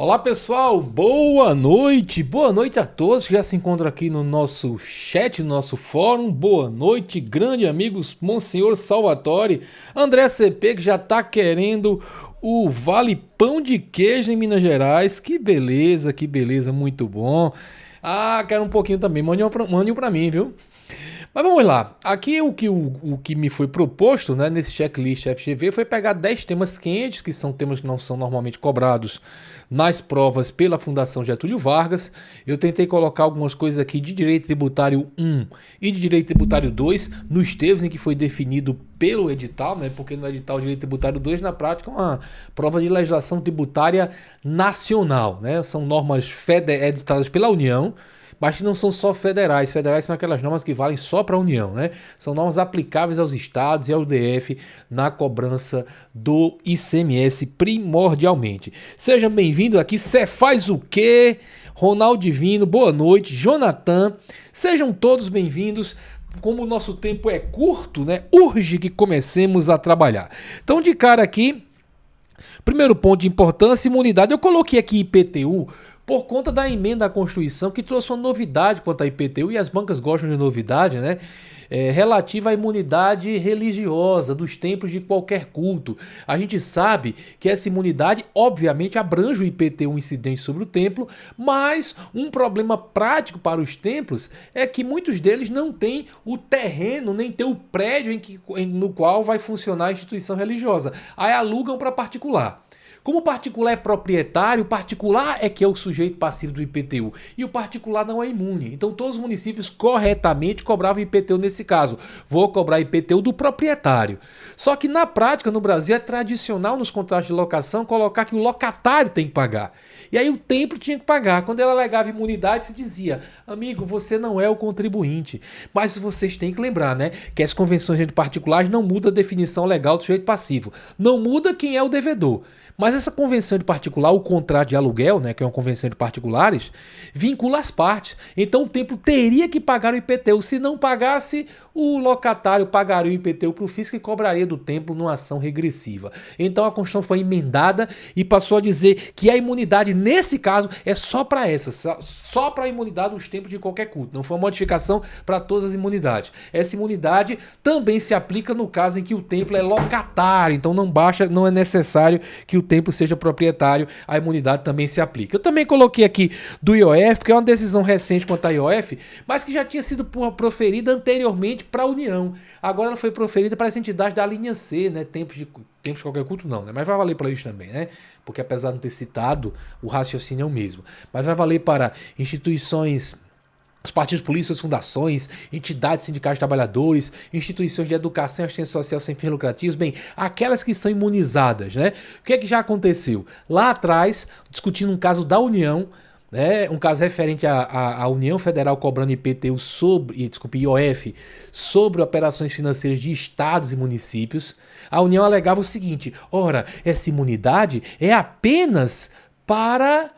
Olá pessoal, boa noite a todos que já se encontram aqui no nosso chat, no nosso fórum. Boa noite, grande amigos, Monsenhor Salvatore, André CP que já tá querendo o Vale Pão de Queijo em Minas Gerais. Que beleza, muito bom. Ah, quero um pouquinho também, mande um pra mim, viu? Mas vamos lá, aqui o que me foi proposto, né, nesse checklist FGV foi pegar 10 temas quentes, que são temas que não são normalmente cobrados nas provas pela Fundação Getúlio Vargas. Eu tentei colocar algumas coisas aqui de Direito Tributário 1 e de Direito Tributário 2 nos termos em que foi definido pelo edital, né, porque no edital de Direito Tributário 2, na prática, é uma prova de legislação tributária nacional, né, são normas editadas pela União, mas que não são só federais. Federais são aquelas normas que valem só para a União, né? São normas aplicáveis aos estados e ao DF na cobrança do ICMS primordialmente. Seja bem-vindo aqui. Cê faz o quê? Ronaldo Divino, boa noite. Jonathan, sejam todos bem-vindos. Como o nosso tempo é curto, né? Urge que comecemos a trabalhar. Então, de cara aqui, primeiro ponto de importância, imunidade. Eu coloquei aqui IPTU por conta da emenda à Constituição que trouxe uma novidade quanto à IPTU, e as bancas gostam de novidade, né? Relativa à imunidade religiosa dos templos de qualquer culto. A gente sabe que essa imunidade, obviamente, abrange o IPTU incidente sobre o templo, mas um problema prático para os templos é que muitos deles não têm o terreno, nem tem o prédio no qual vai funcionar a instituição religiosa. Aí alugam para particular. Como o particular é proprietário, o particular é que é o sujeito passivo do IPTU e o particular não é imune. Então todos os municípios corretamente cobravam IPTU nesse caso. Vou cobrar IPTU do proprietário. Só que na prática no Brasil é tradicional nos contratos de locação colocar que o locatário tem que pagar. E aí o templo tinha que pagar. Quando ela alegava imunidade, se dizia: amigo, você não é o contribuinte. Mas vocês têm que lembrar, né, que as convenções de particulares não mudam a definição legal do sujeito passivo. Não muda quem é o devedor. Mas essa convenção de particular, o contrato de aluguel, né, que é uma convenção de particulares, vincula as partes. Então o templo teria que pagar o IPTU. Se não pagasse, o locatário pagaria o IPTU para o fisco e cobraria do templo numa ação regressiva. Então a Constituição foi emendada e passou a dizer que a imunidade, nesse caso, é só para essa, só para a imunidade dos templos de qualquer culto. Não foi uma modificação para todas as imunidades. Essa imunidade também se aplica no caso em que o templo é locatário. Então não é necessário que o templo seja proprietário, a imunidade também se aplica. Eu também coloquei aqui do IOF, porque é uma decisão recente quanto à IOF, mas que já tinha sido proferida anteriormente para a União. Agora ela foi proferida para as entidades da linha C, né? Tempos de qualquer culto não, né? Mas vai valer para eles também, né? Porque apesar de não ter citado, o raciocínio é o mesmo. Mas vai valer para instituições, os partidos políticos, as fundações, entidades sindicais de trabalhadores, instituições de educação e assistência social sem fins lucrativos, bem, aquelas que são imunizadas, né? O que é que já aconteceu? Lá atrás, discutindo um caso da União, né, um caso referente à União Federal cobrando IPTU IOF sobre operações financeiras de estados e municípios, a União alegava o seguinte: ora, essa imunidade é apenas para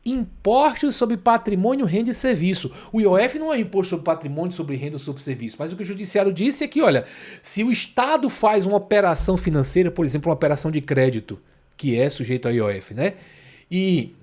impostos sobre patrimônio, renda e serviço. O IOF não é imposto sobre patrimônio, sobre renda ou sobre serviço, mas o que o judiciário disse é que, olha, se o Estado faz uma operação financeira, por exemplo, uma operação de crédito, que é sujeito ao IOF, né, e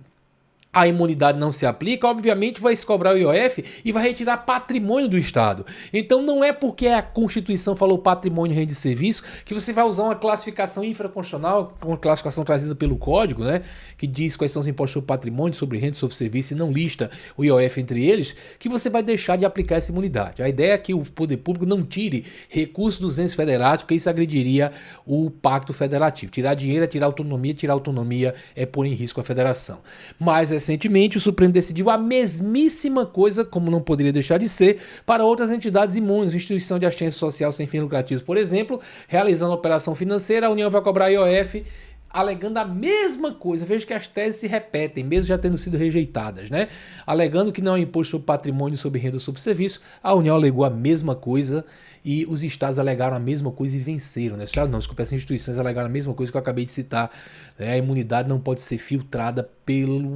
a imunidade não se aplica, obviamente vai se cobrar o IOF e vai retirar patrimônio do Estado. Então não é porque a Constituição falou patrimônio, renda e serviço que você vai usar uma classificação infraconstitucional, uma classificação trazida pelo Código, né, que diz quais são os impostos sobre patrimônio, sobre renda e sobre serviço e não lista o IOF entre eles, que você vai deixar de aplicar essa imunidade. A ideia é que o poder público não tire recursos dos entes federados, porque isso agrediria o pacto federativo. Tirar dinheiro é tirar autonomia é pôr em risco a federação. Mas recentemente, o Supremo decidiu a mesmíssima coisa, como não poderia deixar de ser, para outras entidades imunes, instituição de assistência social sem fins lucrativos, por exemplo, realizando operação financeira, a União vai cobrar IOF, alegando a mesma coisa. Veja que as teses se repetem, mesmo já tendo sido rejeitadas, né? Alegando que não é imposto sobre patrimônio, sobre renda ou sobre serviço, a União alegou a mesma coisa e os estados alegaram a mesma coisa e venceram, né? Os estados não, desculpa, as instituições alegaram a mesma coisa que eu acabei de citar, né? A imunidade não pode ser filtrada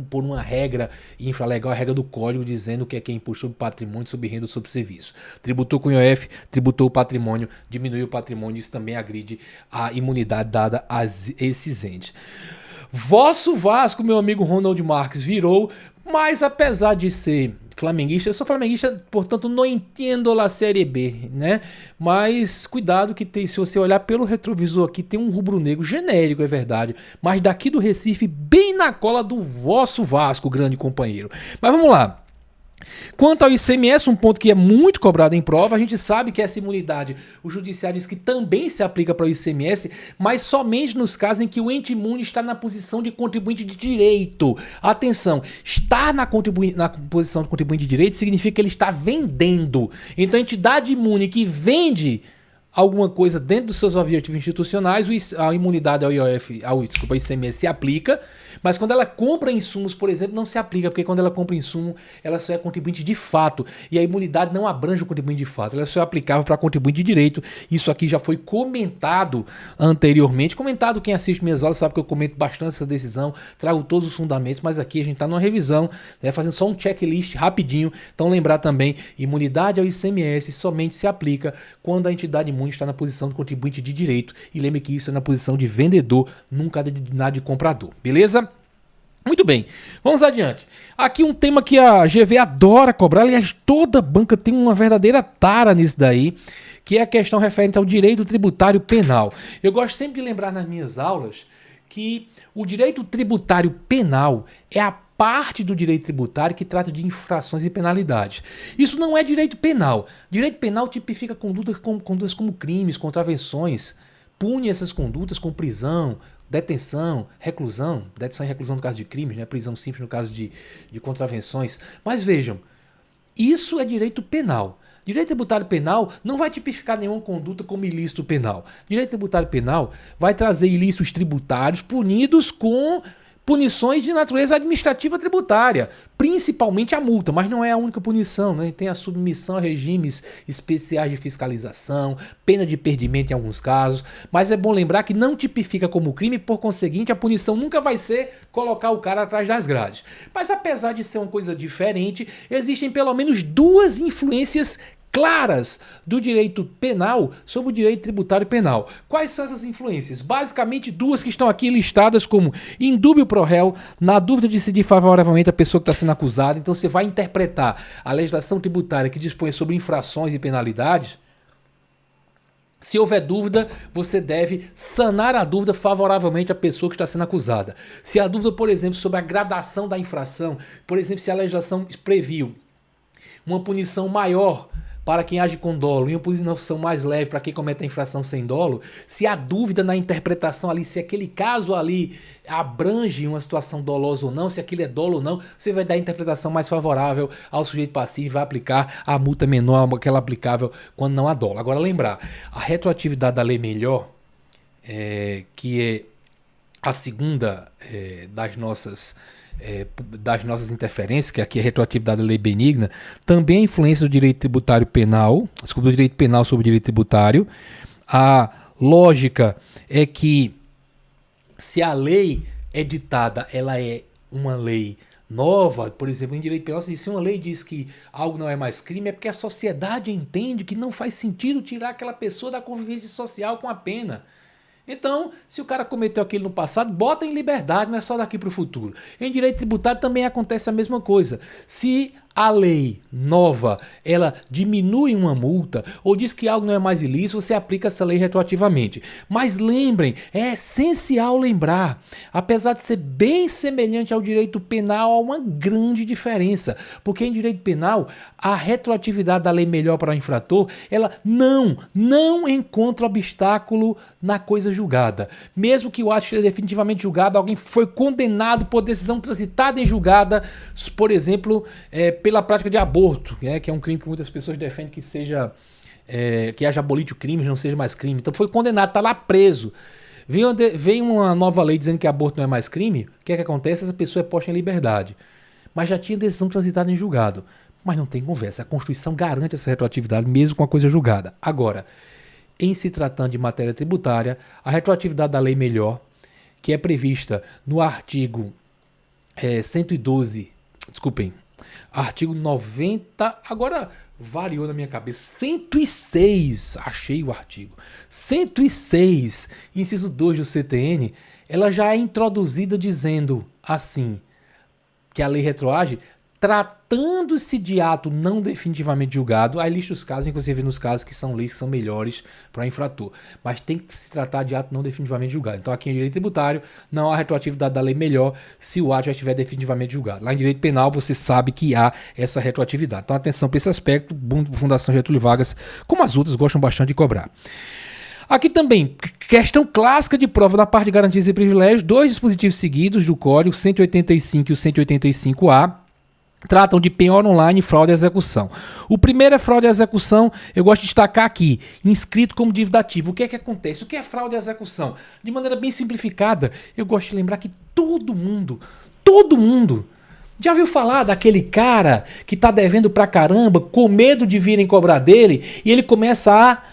por uma regra infralegal, a regra do Código dizendo que é imposto sobre patrimônio, sobre renda ou sobre serviço. Tributou com o IOF, tributou o patrimônio, diminuiu o patrimônio, isso também agride a imunidade dada a esses entes. Vosso Vasco, meu amigo Ronald Marques, virou, mas apesar de ser flamenguista, eu sou flamenguista, portanto não entendo a Série B, né? Mas cuidado que tem, se você olhar pelo retrovisor aqui, tem um rubro-negro genérico, é verdade, mas daqui do Recife, bem na cola do vosso Vasco, grande companheiro. Mas vamos lá. Quanto ao ICMS, um ponto que é muito cobrado em prova, a gente sabe que essa imunidade, o judiciário diz que também se aplica para o ICMS, mas somente nos casos em que o ente imune está na posição de contribuinte de direito. Atenção, estar na posição de contribuinte de direito significa que ele está vendendo. Então a entidade imune que vende alguma coisa dentro dos seus objetivos institucionais, a imunidade ao ICMS se aplica, mas quando ela compra insumos, por exemplo, não se aplica, porque quando ela compra insumo, ela só é contribuinte de fato, e a imunidade não abrange o contribuinte de fato, ela só é aplicável para contribuinte de direito. Isso aqui já foi comentado anteriormente, quem assiste minhas aulas sabe que eu comento bastante essa decisão, trago todos os fundamentos, mas aqui a gente está numa revisão, né, fazendo só um checklist rapidinho. Então lembrar também, imunidade ao ICMS somente se aplica quando a entidade imune está na posição de contribuinte de direito, e lembre que isso é na posição de vendedor, nunca de comprador, beleza? Muito bem, vamos adiante. Aqui um tema que a GV adora cobrar, aliás, toda banca tem uma verdadeira tara nisso daí, que é a questão referente ao direito tributário penal. Eu gosto sempre de lembrar nas minhas aulas que o direito tributário penal é a parte do direito tributário que trata de infrações e penalidades. Isso não é direito penal. Direito penal tipifica condutas como crimes, contravenções, pune essas condutas com prisão, detenção e reclusão no caso de crimes, né? Prisão simples no caso de contravenções. Mas vejam, isso é direito penal. Direito tributário penal não vai tipificar nenhuma conduta como ilícito penal. Direito tributário penal vai trazer ilícitos tributários punidos com punições de natureza administrativa tributária, principalmente a multa, mas não é a única punição, né? Tem a submissão a regimes especiais de fiscalização, pena de perdimento em alguns casos, mas é bom lembrar que não tipifica como crime, por conseguinte a punição nunca vai ser colocar o cara atrás das grades. Mas apesar de ser uma coisa diferente, existem pelo menos duas influências claras do direito penal sobre o direito tributário penal. Quais são essas influências? Basicamente duas que estão aqui listadas como indúbio pro réu, na dúvida de decidir favoravelmente a pessoa que está sendo acusada. Então você vai interpretar a legislação tributária que dispõe sobre infrações e penalidades. Se houver dúvida, você deve sanar a dúvida favoravelmente à pessoa que está sendo acusada. Se há dúvida, por exemplo, sobre a gradação da infração, por exemplo, se a legislação previu uma punição maior para quem age com dolo e uma punição mais leve para quem comete a infração sem dolo, se há dúvida na interpretação ali, se aquele caso ali abrange uma situação dolosa ou não, se aquilo é dolo ou não, você vai dar a interpretação mais favorável ao sujeito passivo e vai aplicar a multa menor, aquela aplicável quando não há dolo. Agora lembrar, a retroatividade da lei melhor, que é a segunda das nossas interferências, que aqui é a retroatividade da lei benigna, também a influência do direito tributário penal, do direito penal sobre o direito tributário. A lógica é que se a lei editada, ela é uma lei nova, por exemplo, em direito penal, se uma lei diz que algo não é mais crime, é porque a sociedade entende que não faz sentido tirar aquela pessoa da convivência social com a pena. Então, se o cara cometeu aquilo no passado, bota em liberdade, não é só daqui para o futuro. Em direito tributário também acontece a mesma coisa. Se a lei nova, ela diminui uma multa ou diz que algo não é mais ilícito, você aplica essa lei retroativamente. Mas lembrem, é essencial lembrar, apesar de ser bem semelhante ao direito penal, há uma grande diferença. Porque em direito penal, a retroatividade da lei melhor para o infrator, ela não encontra obstáculo na coisa julgada. Mesmo que o ato esteja definitivamente julgado, alguém foi condenado por decisão transitada em julgada, por exemplo, pela prática de aborto, que é um crime que muitas pessoas defendem que seja que haja abolite o crime, não seja mais crime. Então foi condenado, está lá preso. Vem uma nova lei dizendo que aborto não é mais crime, o que é que acontece? Essa pessoa é posta em liberdade. Mas já tinha decisão transitada em julgado. Mas não tem conversa, a Constituição garante essa retroatividade mesmo com a coisa julgada. Agora, em se tratando de matéria tributária, a retroatividade da lei melhor, que é prevista no artigo 112, desculpem, Artigo 90, agora variou na minha cabeça, 106, achei o artigo, 106, inciso 2 do CTN, ela já é introduzida dizendo assim, que a lei retroage, tratando-se de ato não definitivamente julgado, aí lista os casos, inclusive nos casos que são leis que são melhores para o infrator, mas tem que se tratar de ato não definitivamente julgado. Então aqui em direito tributário não há retroatividade da lei melhor se o ato já estiver definitivamente julgado. Lá em direito penal você sabe que há essa retroatividade. Então atenção para esse aspecto, Fundação Getúlio Vargas, como as outras, gostam bastante de cobrar. Aqui também, questão clássica de prova da parte de garantias e privilégios, dois dispositivos seguidos do Código, 185 e o 185A, tratam de penhora online e fraude à execução. O primeiro é fraude à execução, eu gosto de destacar aqui, inscrito como dívida ativa. O que é que acontece? O que é fraude à execução? De maneira bem simplificada, eu gosto de lembrar que todo mundo, já ouviu falar daquele cara que tá devendo pra caramba, com medo de virem cobrar dele, e ele começa a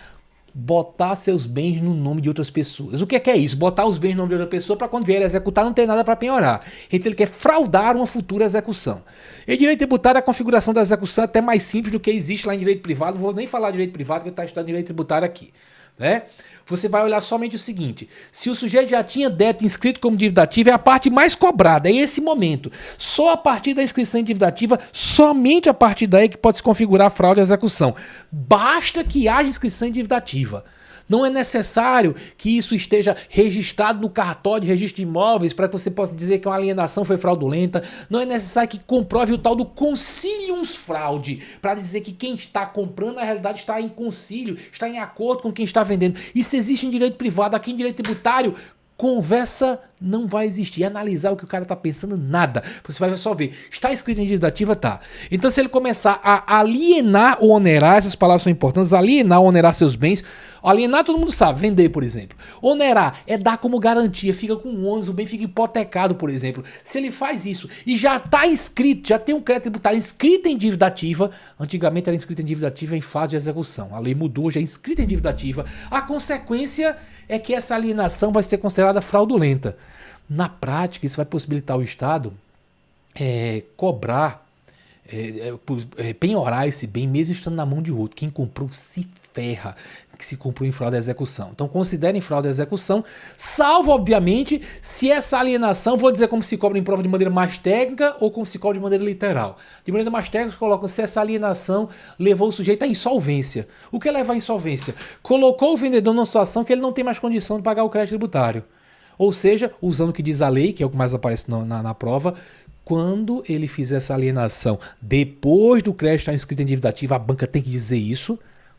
botar seus bens no nome de outras pessoas. O que é isso? Botar os bens no nome de outra pessoa para quando vier executar não ter nada para penhorar. Então ele quer fraudar uma futura execução. Em direito tributário, a configuração da execução é até mais simples do que existe lá em direito privado. Não vou nem falar de direito privado, porque eu estou estudando direito tributário aqui. Né? Você vai olhar somente o seguinte: se o sujeito já tinha débito inscrito como dívida ativa, é a parte mais cobrada, é esse momento. Só a partir da inscrição em dívida ativa, somente a partir daí que pode se configurar a fraude à execução. Basta que haja inscrição em dívida ativa. Não é necessário que isso esteja registrado no cartório de registro de imóveis para que você possa dizer que uma alienação foi fraudulenta. Não é necessário que comprove o tal do consiliums fraude para dizer que quem está comprando na realidade está em concílio, está em acordo com quem está vendendo. Isso existe em direito privado. Aqui em direito tributário, conversa não vai existir. Analisar o que o cara está pensando, nada. Você vai só ver. Está escrito em dívida ativa? Tá. Então se ele começar a alienar ou onerar, essas palavras são importantes, alienar ou onerar seus bens. Alienar todo mundo sabe, vender, por exemplo. Onerar é dar como garantia, fica com ônus, o bem fica hipotecado, por exemplo. Se ele faz isso e já está inscrito, já tem um crédito tributário inscrito em dívida ativa, antigamente era inscrito em dívida ativa em fase de execução. A lei mudou, já é inscrito em dívida ativa. A consequência é que essa alienação vai ser considerada fraudulenta. Na prática, isso vai possibilitar o Estado cobrar, penhorar esse bem mesmo estando na mão de outro. Quem comprou se ferra, que se comprou em fraude à execução. Então considerem fraude à execução, salvo, obviamente, se essa alienação, vou dizer como se cobra em prova de maneira mais técnica ou como se cobra de maneira literal. De maneira mais técnica, colocam se essa alienação levou o sujeito à insolvência. O que é levar à insolvência? Colocou o vendedor numa situação que ele não tem mais condição de pagar o crédito tributário. Ou seja, usando o que diz a lei, que é o que mais aparece na prova, quando ele fizer essa alienação depois do crédito estar inscrito em dívida ativa, a banca tem que dizer isso,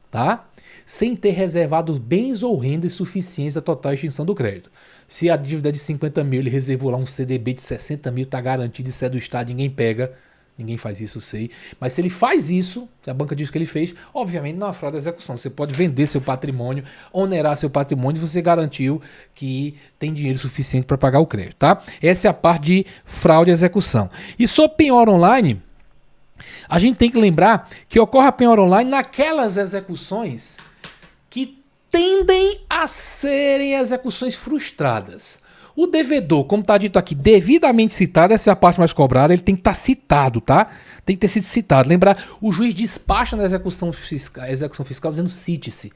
tá? Sem ter reservado bens ou rendas suficientes à total extinção do crédito. Se a dívida é de 50 mil, ele reservou lá um CDB de 60 mil, está garantido, isso é do Estado, ninguém pega. Ninguém faz isso, eu sei. Mas se ele faz isso, se a banca diz que ele fez, obviamente não é fraude à execução. Você pode vender seu patrimônio, onerar seu patrimônio e você garantiu que tem dinheiro suficiente para pagar o crédito, tá? Essa é a parte de fraude à execução. E sobre penhora online, a gente tem que lembrar que ocorre a penhora online naquelas execuções que tendem a serem execuções frustradas. O devedor, como está dito aqui, devidamente citado, essa é a parte mais cobrada, ele tem que estar citado, tá? Tem que ter sido citado. Lembrar, o juiz despacha na execução fiscal dizendo cite-se,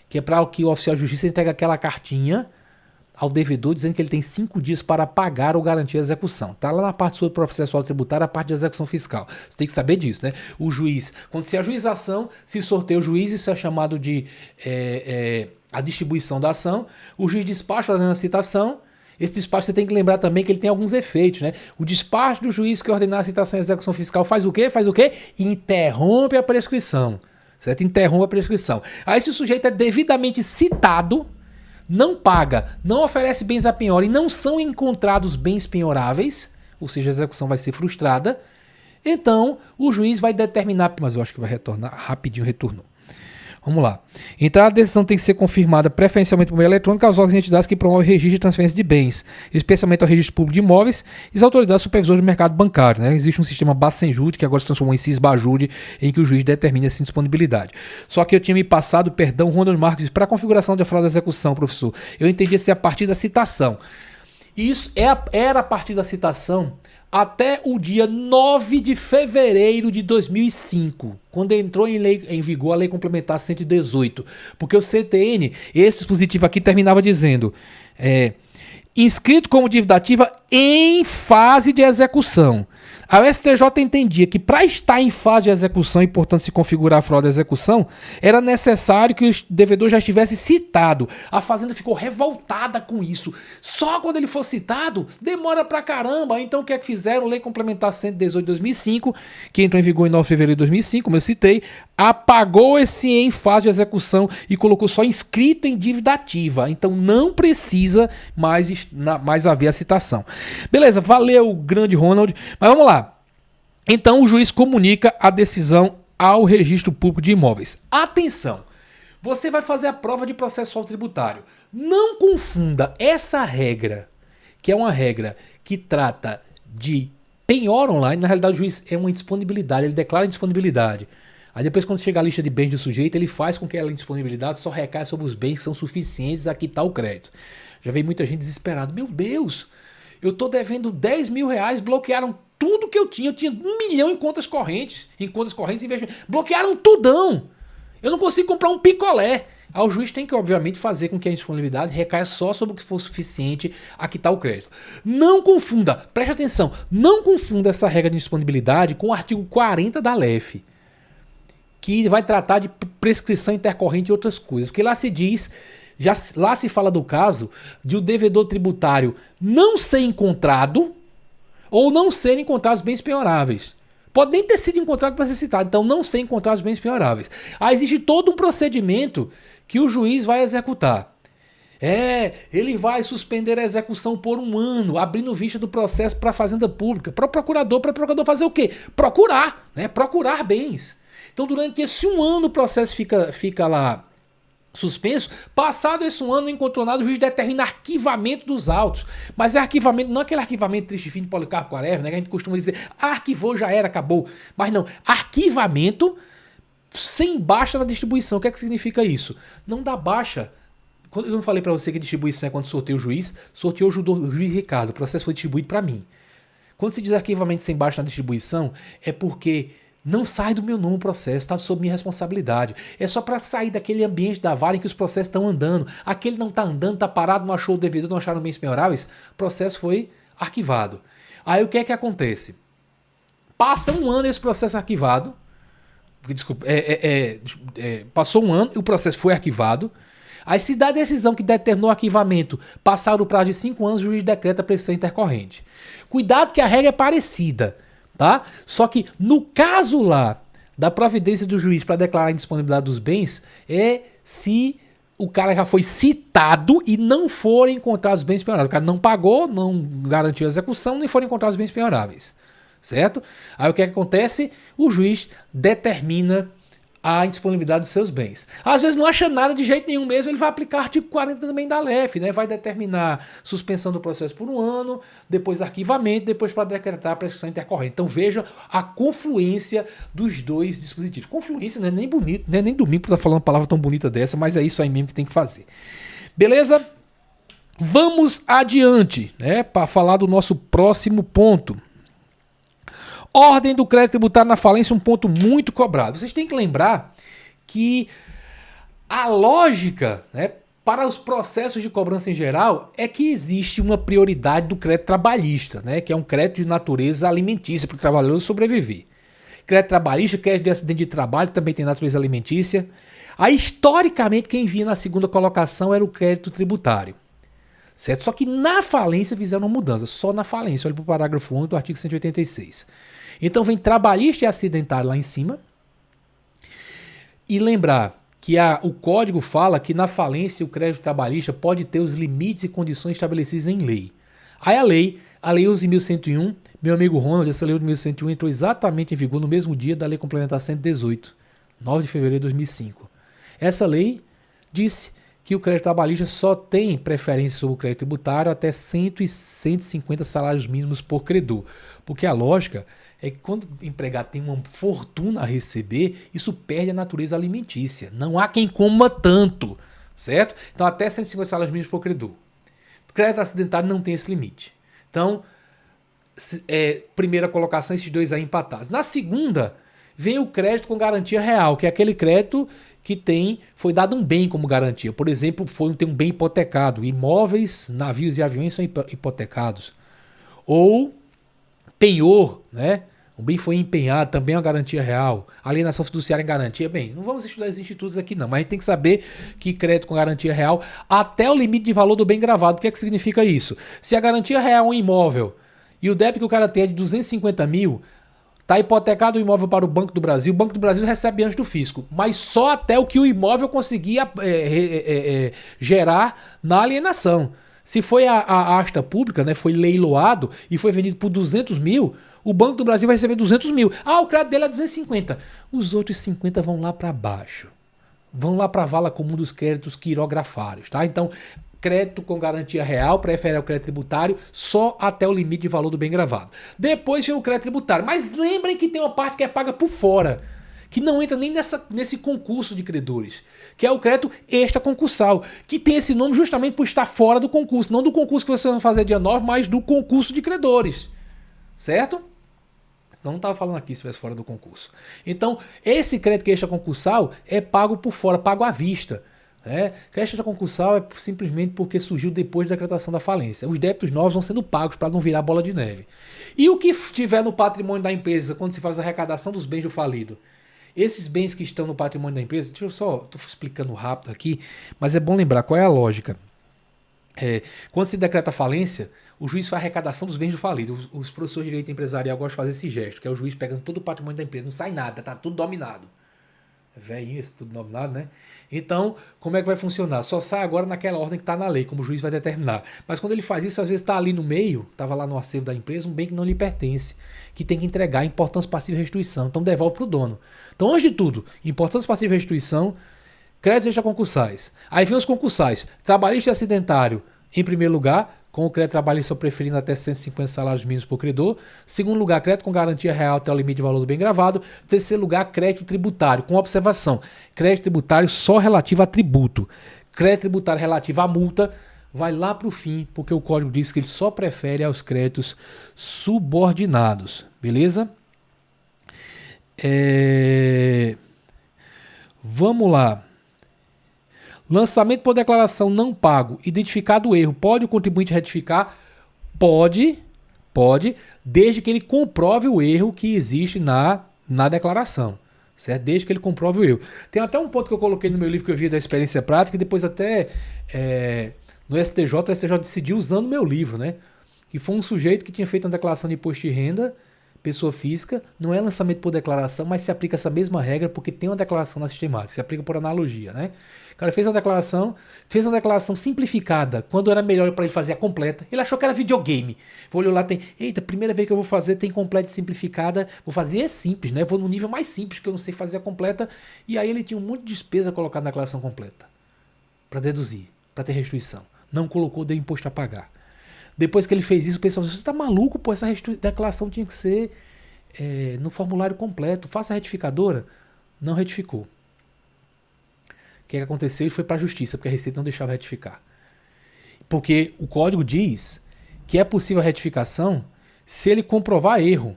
que é para que o oficial de justiça entregue aquela cartinha ao devedor dizendo que ele tem 5 dias para pagar ou garantir a execução. Está lá na parte sua processual tributária, a parte de execução fiscal. Você tem que saber disso, né? O juiz, quando se ajuiza a ação, se sorteia o juiz, isso é chamado de a distribuição da ação. O juiz despacha fazendo a citação. Esse despacho você tem que lembrar também que ele tem alguns efeitos, né? O despacho do juiz que ordenar a citação e execução fiscal faz o quê? Faz o quê? Interrompe a prescrição, certo? Interrompe a prescrição. Aí se o sujeito é devidamente citado, não paga, não oferece bens a penhora e não são encontrados bens penhoráveis, ou seja, a execução vai ser frustrada, então o juiz vai determinar, mas eu acho que vai retornar, rapidinho retornou. Vamos lá. Então a decisão tem que ser confirmada preferencialmente por meio eletrônico aos órgãos e entidades que promovem registro de transferência de bens, especialmente ao registro público de imóveis e às autoridades supervisoras do mercado bancário. Né? Existe um sistema Bacenjude, que agora se transformou em Cisbajude, em que o juiz determina essa disponibilidade. Só que eu tinha me passado, perdão, Ronald Marques, para a configuração da fraude da execução, professor. Eu entendi ser a partir da citação. E isso era a partir da citação até o dia 9 de fevereiro de 2005, quando entrou em vigor a Lei Complementar 118. Porque o CTN, esse dispositivo aqui terminava dizendo, inscrito como dívida ativa em fase de execução. A STJ entendia que para estar em fase de execução e, portanto, se configurar a fraude de execução, era necessário que o devedor já estivesse citado. A Fazenda ficou revoltada com isso. Só quando ele for citado, demora pra caramba. Então, o que é que fizeram? Lei Complementar 118 de 2005, que entrou em vigor em 9 de fevereiro de 2005, como eu citei, apagou esse em fase de execução e colocou só inscrito em dívida ativa. Então, não precisa mais haver a citação. Beleza, valeu, grande Ronald. Mas vamos lá. Então, o juiz comunica a decisão ao Registro Público de Imóveis. Atenção! Você vai fazer a prova de processual tributário. Não confunda essa regra, que é uma regra que trata de penhora online. Na realidade, o juiz é uma indisponibilidade, ele declara indisponibilidade. Aí depois, quando chega a lista de bens do sujeito, ele faz com que a indisponibilidade só recaia sobre os bens que são suficientes a quitar o crédito. Já veio muita gente desesperada. Meu Deus, eu estou devendo 10 mil reais, bloquearam tudo que eu tinha 1 milhão em contas correntes e investimentos. Bloquearam tudão. Eu não consigo comprar um picolé. Aí o juiz tem que, obviamente, fazer com que a indisponibilidade recaia só sobre o que for suficiente a quitar o crédito. Não confunda, preste atenção, não confunda essa regra de indisponibilidade com o artigo 40 da LEF, que vai tratar de prescrição intercorrente e outras coisas. Porque lá se diz, lá se fala do caso de o devedor tributário não ser encontrado ou não serem encontrados bens penhoráveis. Pode nem ter sido encontrado para ser citado, então não ser encontrados bens penhoráveis. Aí existe todo um procedimento que o juiz vai executar. Ele vai suspender a execução por 1 ano, abrindo vista do processo para a Fazenda Pública, para o procurador fazer o quê? Procurar, né? Procurar bens. Então durante esse 1 ano o processo fica lá suspenso. Passado esse 1 ano, não encontrou nada, o juiz determina arquivamento dos autos. Mas é arquivamento, não aquele arquivamento triste fim de Policarpo Quaresma, né, que a gente costuma dizer, arquivou, já era, acabou. Mas não, arquivamento sem baixa na distribuição. O que é que significa isso? Não dá baixa. Quando eu não falei para você que distribuição é quando sorteia o juiz, sorteou o juiz Ricardo, o processo foi distribuído para mim. Quando se diz arquivamento sem baixa na distribuição, é porque não sai do meu nome o processo, está sob minha responsabilidade. É só para sair daquele ambiente da vara em que os processos estão andando. Aquele não está andando, está parado, não achou o devedor, não acharam bens penhoráveis. O processo foi arquivado. Aí o que é que acontece? Passa 1 ano esse processo arquivado. Desculpa, passou 1 ano e o processo foi arquivado. Aí se dá a decisão que determinou o arquivamento, passado o prazo de 5 anos, o juiz decreta a prescrição intercorrente. Cuidado que a regra é parecida. Tá? Só que no caso lá da providência do juiz para declarar a indisponibilidade dos bens é se o cara já foi citado e não forem encontrados bens penhoráveis. O cara não pagou, não garantiu a execução, nem foram encontrados bens penhoráveis. Certo? Aí o que acontece? O juiz determina a indisponibilidade dos seus bens. Às vezes não acha nada de jeito nenhum mesmo, ele vai aplicar artigo 40 também da LEF, né? Vai determinar suspensão do processo por 1 ano, depois arquivamento, depois para decretar a prescrição intercorrente. Então veja a confluência dos dois dispositivos. Confluência não é nem bonito, né? Nem domingo para estar falando uma palavra tão bonita dessa, mas é isso aí mesmo que tem que fazer. Beleza? Vamos adiante, né? Para falar do nosso próximo ponto. Ordem do crédito tributário na falência, um ponto muito cobrado. Vocês têm que lembrar que a lógica, né, para os processos de cobrança em geral é que existe uma prioridade do crédito trabalhista, né, que é um crédito de natureza alimentícia para o trabalhador sobreviver. Crédito trabalhista, crédito de acidente de trabalho, que também tem natureza alimentícia. Aí, historicamente, quem vinha na segunda colocação era o crédito tributário. Certo? Só que na falência fizeram uma mudança, só na falência. Olha para o parágrafo 1 do artigo 186. Então vem trabalhista e acidentário lá em cima. E lembrar que o código fala que na falência o crédito trabalhista pode ter os limites e condições estabelecidos em lei. Aí a lei 11.101, meu amigo Ronald, essa lei 11.101 entrou exatamente em vigor no mesmo dia da Lei Complementar 118, 9 de fevereiro de 2005. Essa lei disse que o crédito trabalhista só tem preferência sobre o crédito tributário até 100 e 150 salários mínimos por credor. Porque a lógica é que quando o empregado tem uma fortuna a receber, isso perde a natureza alimentícia. Não há quem coma tanto, certo? Então até 150 salários mínimos por credor. O crédito acidentário não tem esse limite. Então, primeira colocação, esses dois aí empatados. Na segunda, vem o crédito com garantia real, que é aquele crédito que foi dado um bem como garantia. Por exemplo, tem um bem hipotecado. Imóveis, navios e aviões são hipotecados. Ou penhor, né? O bem foi empenhado, também é uma garantia real. Alienação fiduciária em garantia. Bem, não vamos estudar esses institutos aqui não, mas a gente tem que saber que crédito com garantia real até o limite de valor do bem gravado. O que é que significa isso? Se a garantia real é um imóvel e o débito que o cara tem é de 250 mil, está hipotecado o imóvel para o Banco do Brasil recebe antes do fisco, mas só até o que o imóvel conseguia gerar na alienação. Se foi a asta pública, né, foi leiloado e foi vendido por 200 mil, o Banco do Brasil vai receber 200 mil. O crédito dele é 250. Os outros 50 vão lá para baixo. Vão lá para a vala comum dos créditos quirografários. Tá? Então, crédito com garantia real prefere ao crédito tributário só até o limite de valor do bem gravado. Depois vem o crédito tributário. Mas lembrem que tem uma parte que é paga por fora, que não entra nem nesse concurso de credores, que é o crédito extraconcursal, que tem esse nome justamente por estar fora do concurso, não do concurso que vocês vão fazer dia 9, mas do concurso de credores, certo? Senão não estava falando aqui se estivesse fora do concurso. Então, esse crédito extraconcursal é pago por fora, pago à vista. Crédito extraconcursal é simplesmente porque surgiu depois da decretação da falência. Os débitos novos vão sendo pagos para não virar bola de neve. E o que tiver no patrimônio da empresa quando se faz a arrecadação dos bens do falido? Esses bens que estão no patrimônio da empresa, estou explicando rápido aqui, mas é bom lembrar qual é a lógica. Quando se decreta falência, o juiz faz a arrecadação dos bens do falido. Os professores de direito empresarial gostam de fazer esse gesto, que é o juiz pegando todo o patrimônio da empresa, não sai nada, tá tudo dominado. Velhinho esse tudo dominado, né? Então, como é que vai funcionar? Só sai agora naquela ordem que está na lei, como o juiz vai determinar. Mas quando ele faz isso, às vezes está ali no meio, estava lá no acervo da empresa, um bem que não lhe pertence, que tem que entregar importância passiva e restituição. Então devolve para o dono. Então, antes de tudo, importância passiva e restituição, créditos extraconcursais. Aí vem os concursais. Trabalhista e acidentário, em primeiro lugar, com o crédito trabalhista preferindo até 150 salários mínimos por credor. Segundo lugar, crédito com garantia real até o limite de valor do bem gravado. Terceiro lugar, crédito tributário, com observação. Crédito tributário só relativo a tributo. Crédito tributário relativo à multa vai lá para o fim, porque o código diz que ele só prefere aos créditos subordinados. Beleza? Vamos lá. Lançamento por declaração não pago. Identificado o erro. Pode o contribuinte retificar? Pode, desde que ele comprove o erro que existe na declaração. Certo? Desde que ele comprove o erro. Tem até um ponto que eu coloquei no meu livro que eu vi da experiência prática e depois até no STJ, o STJ decidiu usando o meu livro, né? Que foi um sujeito que tinha feito uma declaração de imposto de renda, pessoa física, não é lançamento por declaração, mas se aplica essa mesma regra porque tem uma declaração na sistemática, se aplica por analogia, né? O cara fez uma declaração simplificada, quando era melhor para ele fazer a completa. Ele achou que era videogame. Olhou lá, primeira vez que eu vou fazer, tem completa e simplificada, vou fazer simples, né? Vou no nível mais simples, que eu não sei fazer a completa. E aí ele tinha um monte de despesa colocada na declaração completa, para deduzir, para ter restituição. Não colocou, deu imposto a pagar. Depois que ele fez isso, o pessoal disse, você tá maluco, pô, essa declaração tinha que ser no formulário completo, faça a retificadora. Não retificou. O que aconteceu? Ele foi para a justiça, porque a Receita não deixava retificar. Porque o código diz que é possível a retificação se ele comprovar erro.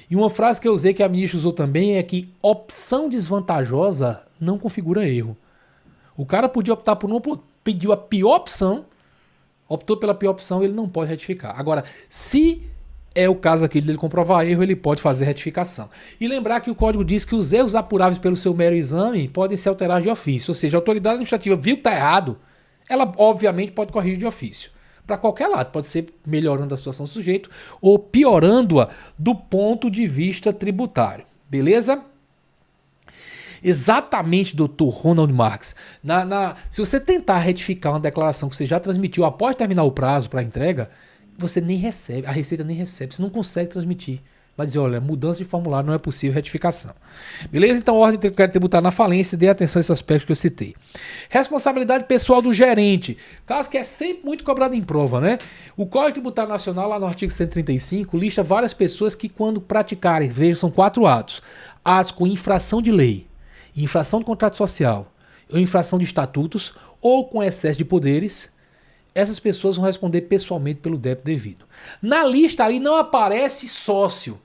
E uma frase que eu usei, que a ministra usou também, é que opção desvantajosa não configura erro. O cara podia optar por não, pediu a pior opção, optou pela pior opção, ele não pode retificar. Agora, se é o caso aqui dele comprovar erro, ele pode fazer retificação. E lembrar que o código diz que os erros apuráveis pelo seu mero exame podem ser alterados de ofício. Ou seja, a autoridade administrativa viu que está errado, ela obviamente pode corrigir de ofício. Para qualquer lado, pode ser melhorando a situação do sujeito ou piorando-a do ponto de vista tributário. Beleza? Exatamente, doutor Ronald Marques. Se você tentar retificar uma declaração que você já transmitiu após terminar o prazo para entrega, você nem recebe, a Receita nem recebe, você não consegue transmitir. Vai dizer, olha, mudança de formulário não é possível, retificação. Beleza? Então, ordem de crédito tributário na falência, dê atenção a esses aspectos que eu citei. Responsabilidade pessoal do gerente, caso que é sempre muito cobrado em prova, né? O Código Tributário Nacional, lá no artigo 135, lista várias pessoas que quando praticarem, vejam, são 4 atos. Atos com infração de lei, infração de contrato social, ou infração de estatutos, ou com excesso de poderes, essas pessoas vão responder pessoalmente pelo débito devido. Na lista ali não aparece sócio.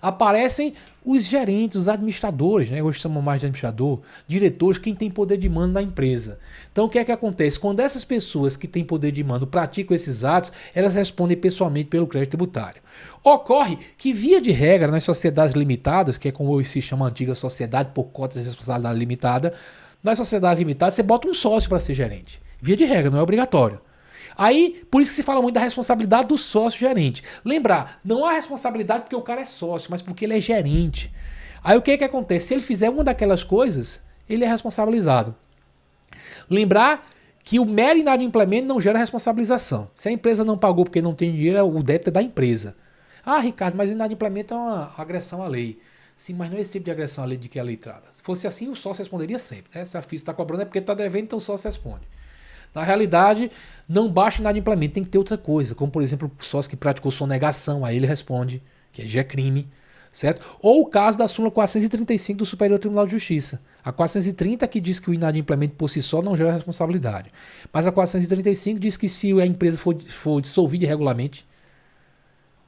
Aparecem os gerentes, os administradores, né? Hoje chamam mais de administrador, diretores, quem tem poder de mando na empresa. Então o que é que acontece? Quando essas pessoas que têm poder de mando praticam esses atos, elas respondem pessoalmente pelo crédito tributário. Ocorre que, via de regra, nas sociedades limitadas, que é como se chama a antiga sociedade por cotas de responsabilidade limitada, nas sociedades limitadas você bota um sócio para ser gerente. Via de regra, não é obrigatório. Aí, por isso que se fala muito da responsabilidade do sócio gerente. Lembrar, não há responsabilidade porque o cara é sócio, mas porque ele é gerente. Aí o que é que acontece? Se ele fizer uma daquelas coisas, ele é responsabilizado. Lembrar que o mero inadimplemento não gera responsabilização. Se a empresa não pagou porque não tem dinheiro, o débito é da empresa. Ah, Ricardo, mas inadimplemento é uma agressão à lei. Sim, mas não é esse tipo de agressão à lei de que a lei trata. Se fosse assim, o sócio responderia sempre. Né? Se a FIS está cobrando é porque está devendo, então o sócio responde. Na realidade, não basta inadimplemento, tem que ter outra coisa, como por exemplo o sócio que praticou sonegação, aí ele responde, que já é crime, certo? Ou o caso da súmula 435 do Superior Tribunal de Justiça. A 430 que diz que o inadimplemento por si só não gera responsabilidade. Mas a 435 diz que se a empresa for dissolvida irregularmente,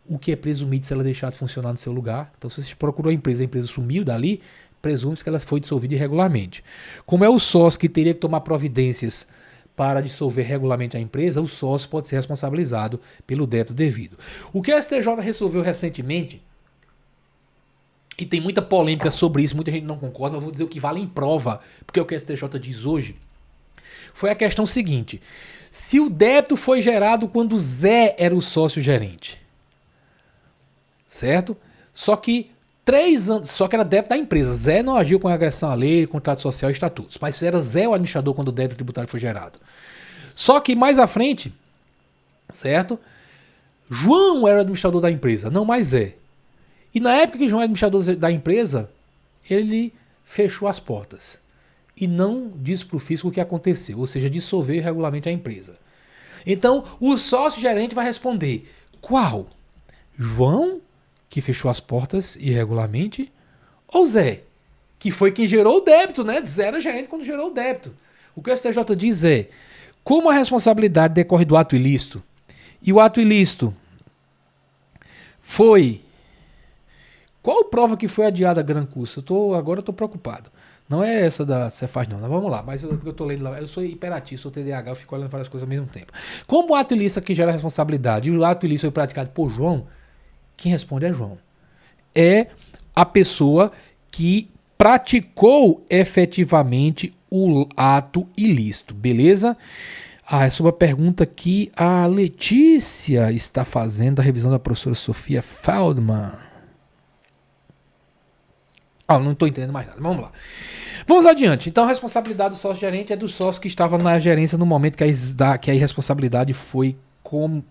o que é presumido se ela deixar de funcionar no seu lugar. Então se você procurou a empresa sumiu dali, presume-se que ela foi dissolvida irregularmente. Como é o sócio que teria que tomar providências para dissolver regularmente a empresa, o sócio pode ser responsabilizado pelo débito devido. O que a STJ resolveu recentemente, e tem muita polêmica sobre isso, muita gente não concorda, mas vou dizer o que vale em prova, porque é o que a STJ diz hoje, foi a questão seguinte: se o débito foi gerado quando Zé era o sócio gerente, certo? Só que 3 anos, só que era débito da empresa. Zé não agiu com agressão à lei, contrato social e estatutos. Mas era Zé o administrador quando o débito tributário foi gerado. Só que mais à frente, certo? João era o administrador da empresa, não mais Zé. E na época que João era administrador da empresa, ele fechou as portas. E não disse para o fisco o que aconteceu. Ou seja, dissolveu regularmente a empresa. Então, o sócio gerente vai responder: qual? João, que fechou as portas irregularmente, ou Zé, que foi quem gerou o débito, né? Zé era gerente quando gerou o débito. O que o STJ diz é: como a responsabilidade decorre do ato ilícito, e o ato ilícito foi... Qual prova que foi adiada a gran curso? Agora eu estou preocupado. Não é essa da Cefaz, não. Vamos lá, mas eu estou lendo lá. Eu sou hiperativo, sou TDAH, eu fico olhando várias coisas ao mesmo tempo. Como o ato ilícito que gera responsabilidade e o ato ilícito foi praticado por João, quem responde é João. É a pessoa que praticou efetivamente o ato ilícito, beleza? É sobre a pergunta que a Letícia está fazendo, a revisão da professora Sofia Feldman. Não estou entendendo mais nada, vamos lá. Vamos adiante. Então a responsabilidade do sócio-gerente é do sócio que estava na gerência no momento que a irresponsabilidade foi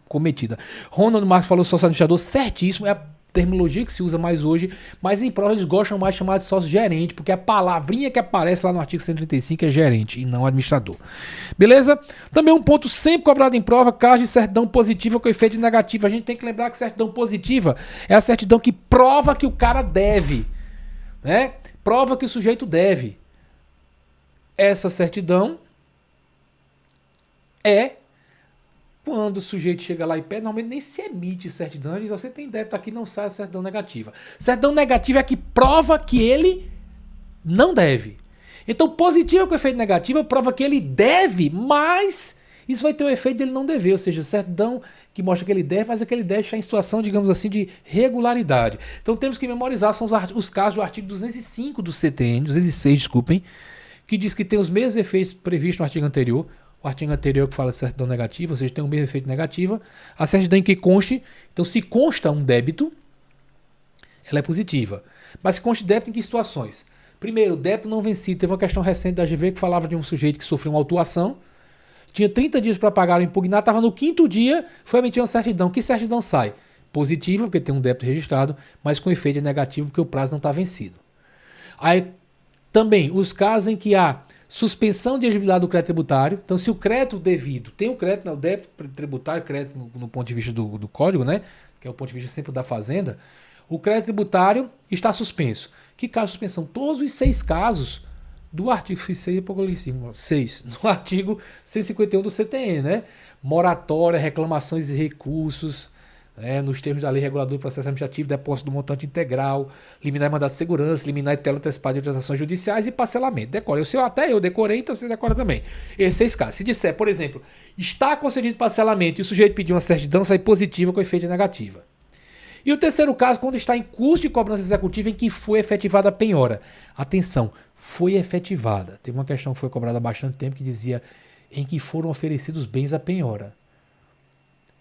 cometida. Ronald Marques falou sócio administrador, certíssimo, é a terminologia que se usa mais hoje, mas em prova eles gostam mais de chamar de sócio gerente, porque a palavrinha que aparece lá no artigo 135 é gerente e não administrador. Beleza? Também um ponto sempre cobrado em prova, caso de certidão positiva com efeito negativo. A gente tem que lembrar que certidão positiva é a certidão que prova que o cara deve, né? Prova que o sujeito deve. Essa certidão é quando o sujeito chega lá e pede, normalmente nem se emite certidão, diz: você tem débito aqui, não sai a certidão negativa. Certidão negativa é a que prova que ele não deve. Então, positiva com efeito negativo prova que ele deve, mas isso vai ter o efeito dele não dever, ou seja, certidão que mostra que ele deve, mas é que ele deve estar em situação, digamos assim, de regularidade. Então temos que memorizar, são os casos do artigo 205 do CTN, 206, desculpem, que diz que tem os mesmos efeitos previstos no artigo anterior. O artigo anterior que fala de certidão negativa, ou seja, tem o mesmo efeito negativa. A certidão em que conste, então se consta um débito, ela é positiva. Mas se consta débito em que situações? Primeiro, débito não vencido. Teve uma questão recente da GV que falava de um sujeito que sofreu uma autuação, tinha 30 dias para pagar o impugnado, estava no 5º dia, foi emitir uma certidão. Que certidão sai? Positiva, porque tem um débito registrado, mas com efeito negativo, porque o prazo não está vencido. Aí, também, os casos em que há suspensão de elegibilidade do crédito tributário. Então, se o crédito devido tem o crédito, o débito tributário, crédito no ponto de vista do código, né? Que é o ponto de vista sempre da Fazenda, o crédito tributário está suspenso. Que caso de suspensão? Todos os 6 casos do artigo 6, no artigo 151 do CTN, né? Moratória, reclamações e recursos, nos termos da Lei Reguladora do Processo Administrativo, depósito do montante integral, liminar de mandado de segurança, liminar de tela antecipada de transações judiciais e parcelamento. Decora. Até eu decorei, então você decora também. Esses 6 casos. Se disser, por exemplo, está concedido parcelamento e o sujeito pediu uma certidão, sai positiva com efeito negativa. E o terceiro caso, quando está em curso de cobrança executiva em que foi efetivada a penhora. Atenção, foi efetivada. Teve uma questão que foi cobrada há bastante tempo que dizia em que foram oferecidos bens à penhora.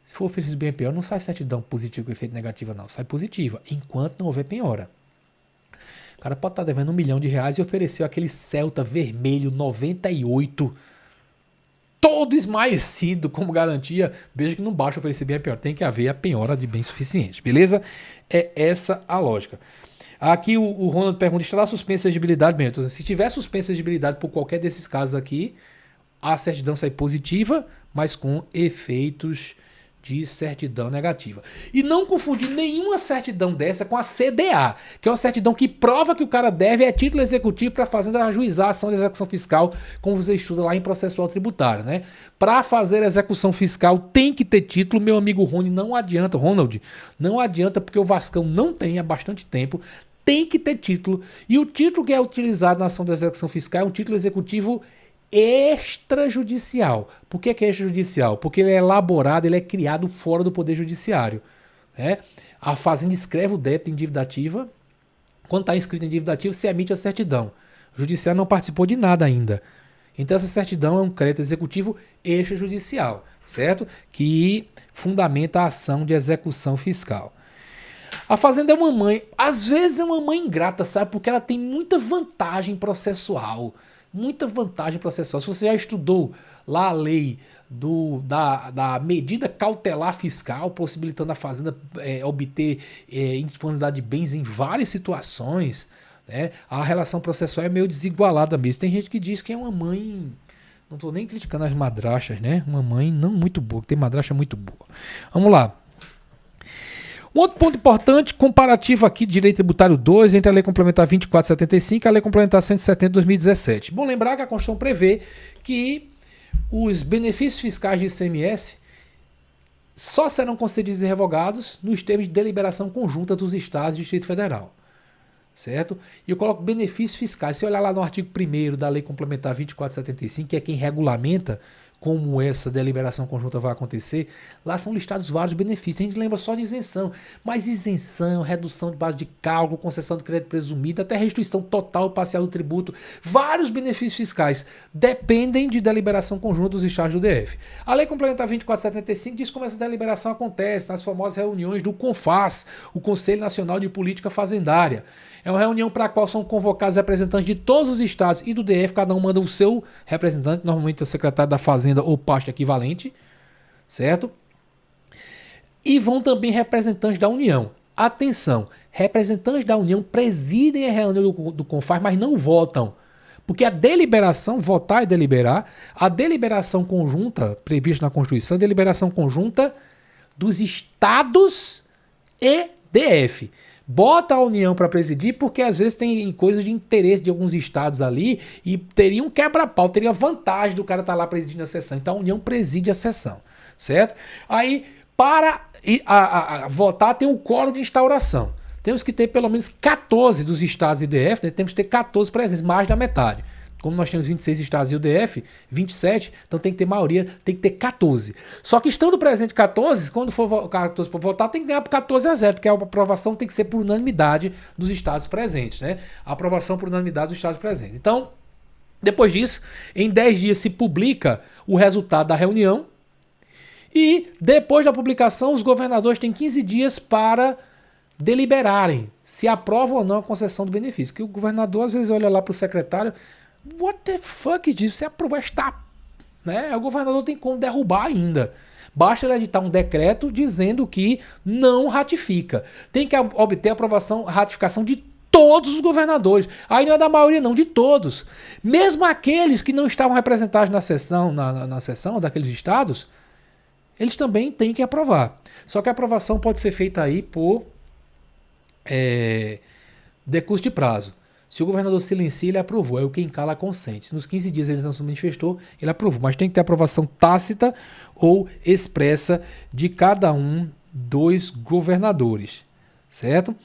Se for oferecido bem a penhora, não sai certidão positiva com efeito negativo, não. Sai positiva, enquanto não houver penhora. O cara pode estar devendo R$1 milhão e ofereceu aquele Celta vermelho 98, todo esmaecido como garantia. Veja que não basta oferecer bem a penhora, tem que haver a penhora de bem suficiente, beleza? É essa a lógica. Aqui o Ronald pergunta, estará suspensa a exigibilidade? Bem, então, se tiver suspensa a exigibilidade por qualquer desses casos aqui, a certidão sai positiva, mas com efeitos de certidão negativa. E não confundir nenhuma certidão dessa com a CDA, que é uma certidão que prova que o cara deve, é título executivo para a Fazenda ajuizar a ação de execução fiscal, como você estuda lá em processual tributário, né? Para fazer a execução fiscal tem que ter título, meu amigo Rony, não adianta, Ronald, não adianta porque o Vascão não tem há bastante tempo, tem que ter título, e o título que é utilizado na ação de execução fiscal é um título executivo extrajudicial. Por que é extrajudicial? Porque ele é elaborado, ele é criado fora do Poder Judiciário. Né? A Fazenda escreve o débito em dívida ativa. Quando está inscrito em dívida ativa, se emite a certidão. O Judiciário não participou de nada ainda. Então essa certidão é um crédito executivo extrajudicial, certo? Que fundamenta a ação de execução fiscal. A Fazenda é uma mãe, às vezes é uma mãe ingrata, sabe? Porque ela tem muita vantagem processual. Muita vantagem processual. Se você já estudou lá a lei da medida cautelar fiscal, possibilitando a Fazenda obter indisponibilidade de bens em várias situações, né? A relação processual é meio desigualada mesmo. Tem gente que diz que é uma mãe... Não estou nem criticando as madrachas, né? Uma mãe não muito boa, tem madracha muito boa. Vamos lá. Um outro ponto importante, comparativo aqui de Direito Tributário 2 entre a Lei Complementar 2475 e a Lei Complementar 170 de 2017. Bom lembrar que a Constituição prevê que os benefícios fiscais de ICMS só serão concedidos e revogados nos termos de deliberação conjunta dos Estados e do Distrito Federal. Certo? E eu coloco benefícios fiscais. Se olhar lá no artigo 1º da Lei Complementar 2475, que é quem regulamenta como essa deliberação conjunta vai acontecer, lá são listados vários benefícios. A gente lembra só de isenção, mas isenção, redução de base de cálculo, concessão de crédito presumido, até restituição total ou parcial do tributo, vários benefícios fiscais dependem de deliberação conjunta dos estados do DF. A Lei Complementar 2475 diz como essa deliberação acontece nas famosas reuniões do CONFAS, o Conselho Nacional de Política Fazendária. É uma reunião para a qual são convocados representantes de todos os estados e do DF, cada um manda o seu representante, normalmente é o secretário da Fazenda ou pasta equivalente, certo? E vão também representantes da União. Atenção, representantes da União presidem a reunião do CONFAS, mas não votam. Porque a deliberação, votar e deliberar, a deliberação conjunta prevista na Constituição, a deliberação conjunta dos estados e DF. Bota a União para presidir porque às vezes tem coisas de interesse de alguns estados ali e teria um quebra-pau, teria vantagem do cara estar lá presidindo a sessão. Então a União preside a sessão, certo? Aí, para votar, tem o quórum de instauração. Temos que ter pelo menos 14 dos estados e DF, né? Temos que ter 14 presentes, mais da metade. Como nós temos 26 estados e o DF, 27, então tem que ter maioria, tem que ter 14. Só que estando presente 14, quando for 14 para votar, tem que ganhar por 14-0, porque a aprovação tem que ser por unanimidade dos estados presentes, né? A aprovação por unanimidade dos estados presentes. Então, depois disso, em 10 dias se publica o resultado da reunião e depois da publicação, os governadores têm 15 dias para deliberarem se aprovam ou não a concessão do benefício. Que o governador às vezes olha lá para o secretário, what the fuck is isso? Você aprovou esta... Né? O governador tem como derrubar ainda. Basta ele editar um decreto dizendo que não ratifica. Tem que obter aprovação, ratificação de todos os governadores. Aí não é da maioria não, de todos. Mesmo aqueles que não estavam representados na sessão, na sessão daqueles estados, eles também têm que aprovar. Só que a aprovação pode ser feita aí por decurso de prazo. Se o governador silencia, ele aprovou. É o quem cala consente. Se nos 15 dias ele não se manifestou, ele aprovou. Mas tem que ter aprovação tácita ou expressa de cada um dos governadores. Certo?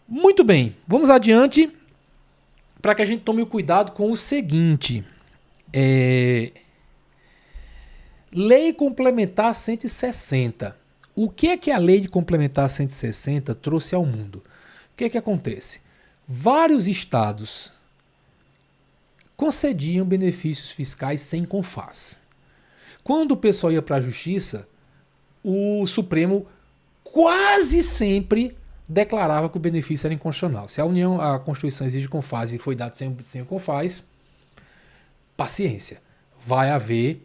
Muito bem. Vamos adiante para que a gente tome cuidado com o seguinte. Lei Complementar 160. O que é que a Lei de Complementar 160 trouxe ao mundo? O que é que acontece? Vários estados concediam benefícios fiscais sem CONFAS. Quando o pessoal ia para a justiça, o Supremo quase sempre declarava que o benefício era inconstitucional. Se a Constituição exige CONFAS e foi dado sem CONFAS, paciência, vai haver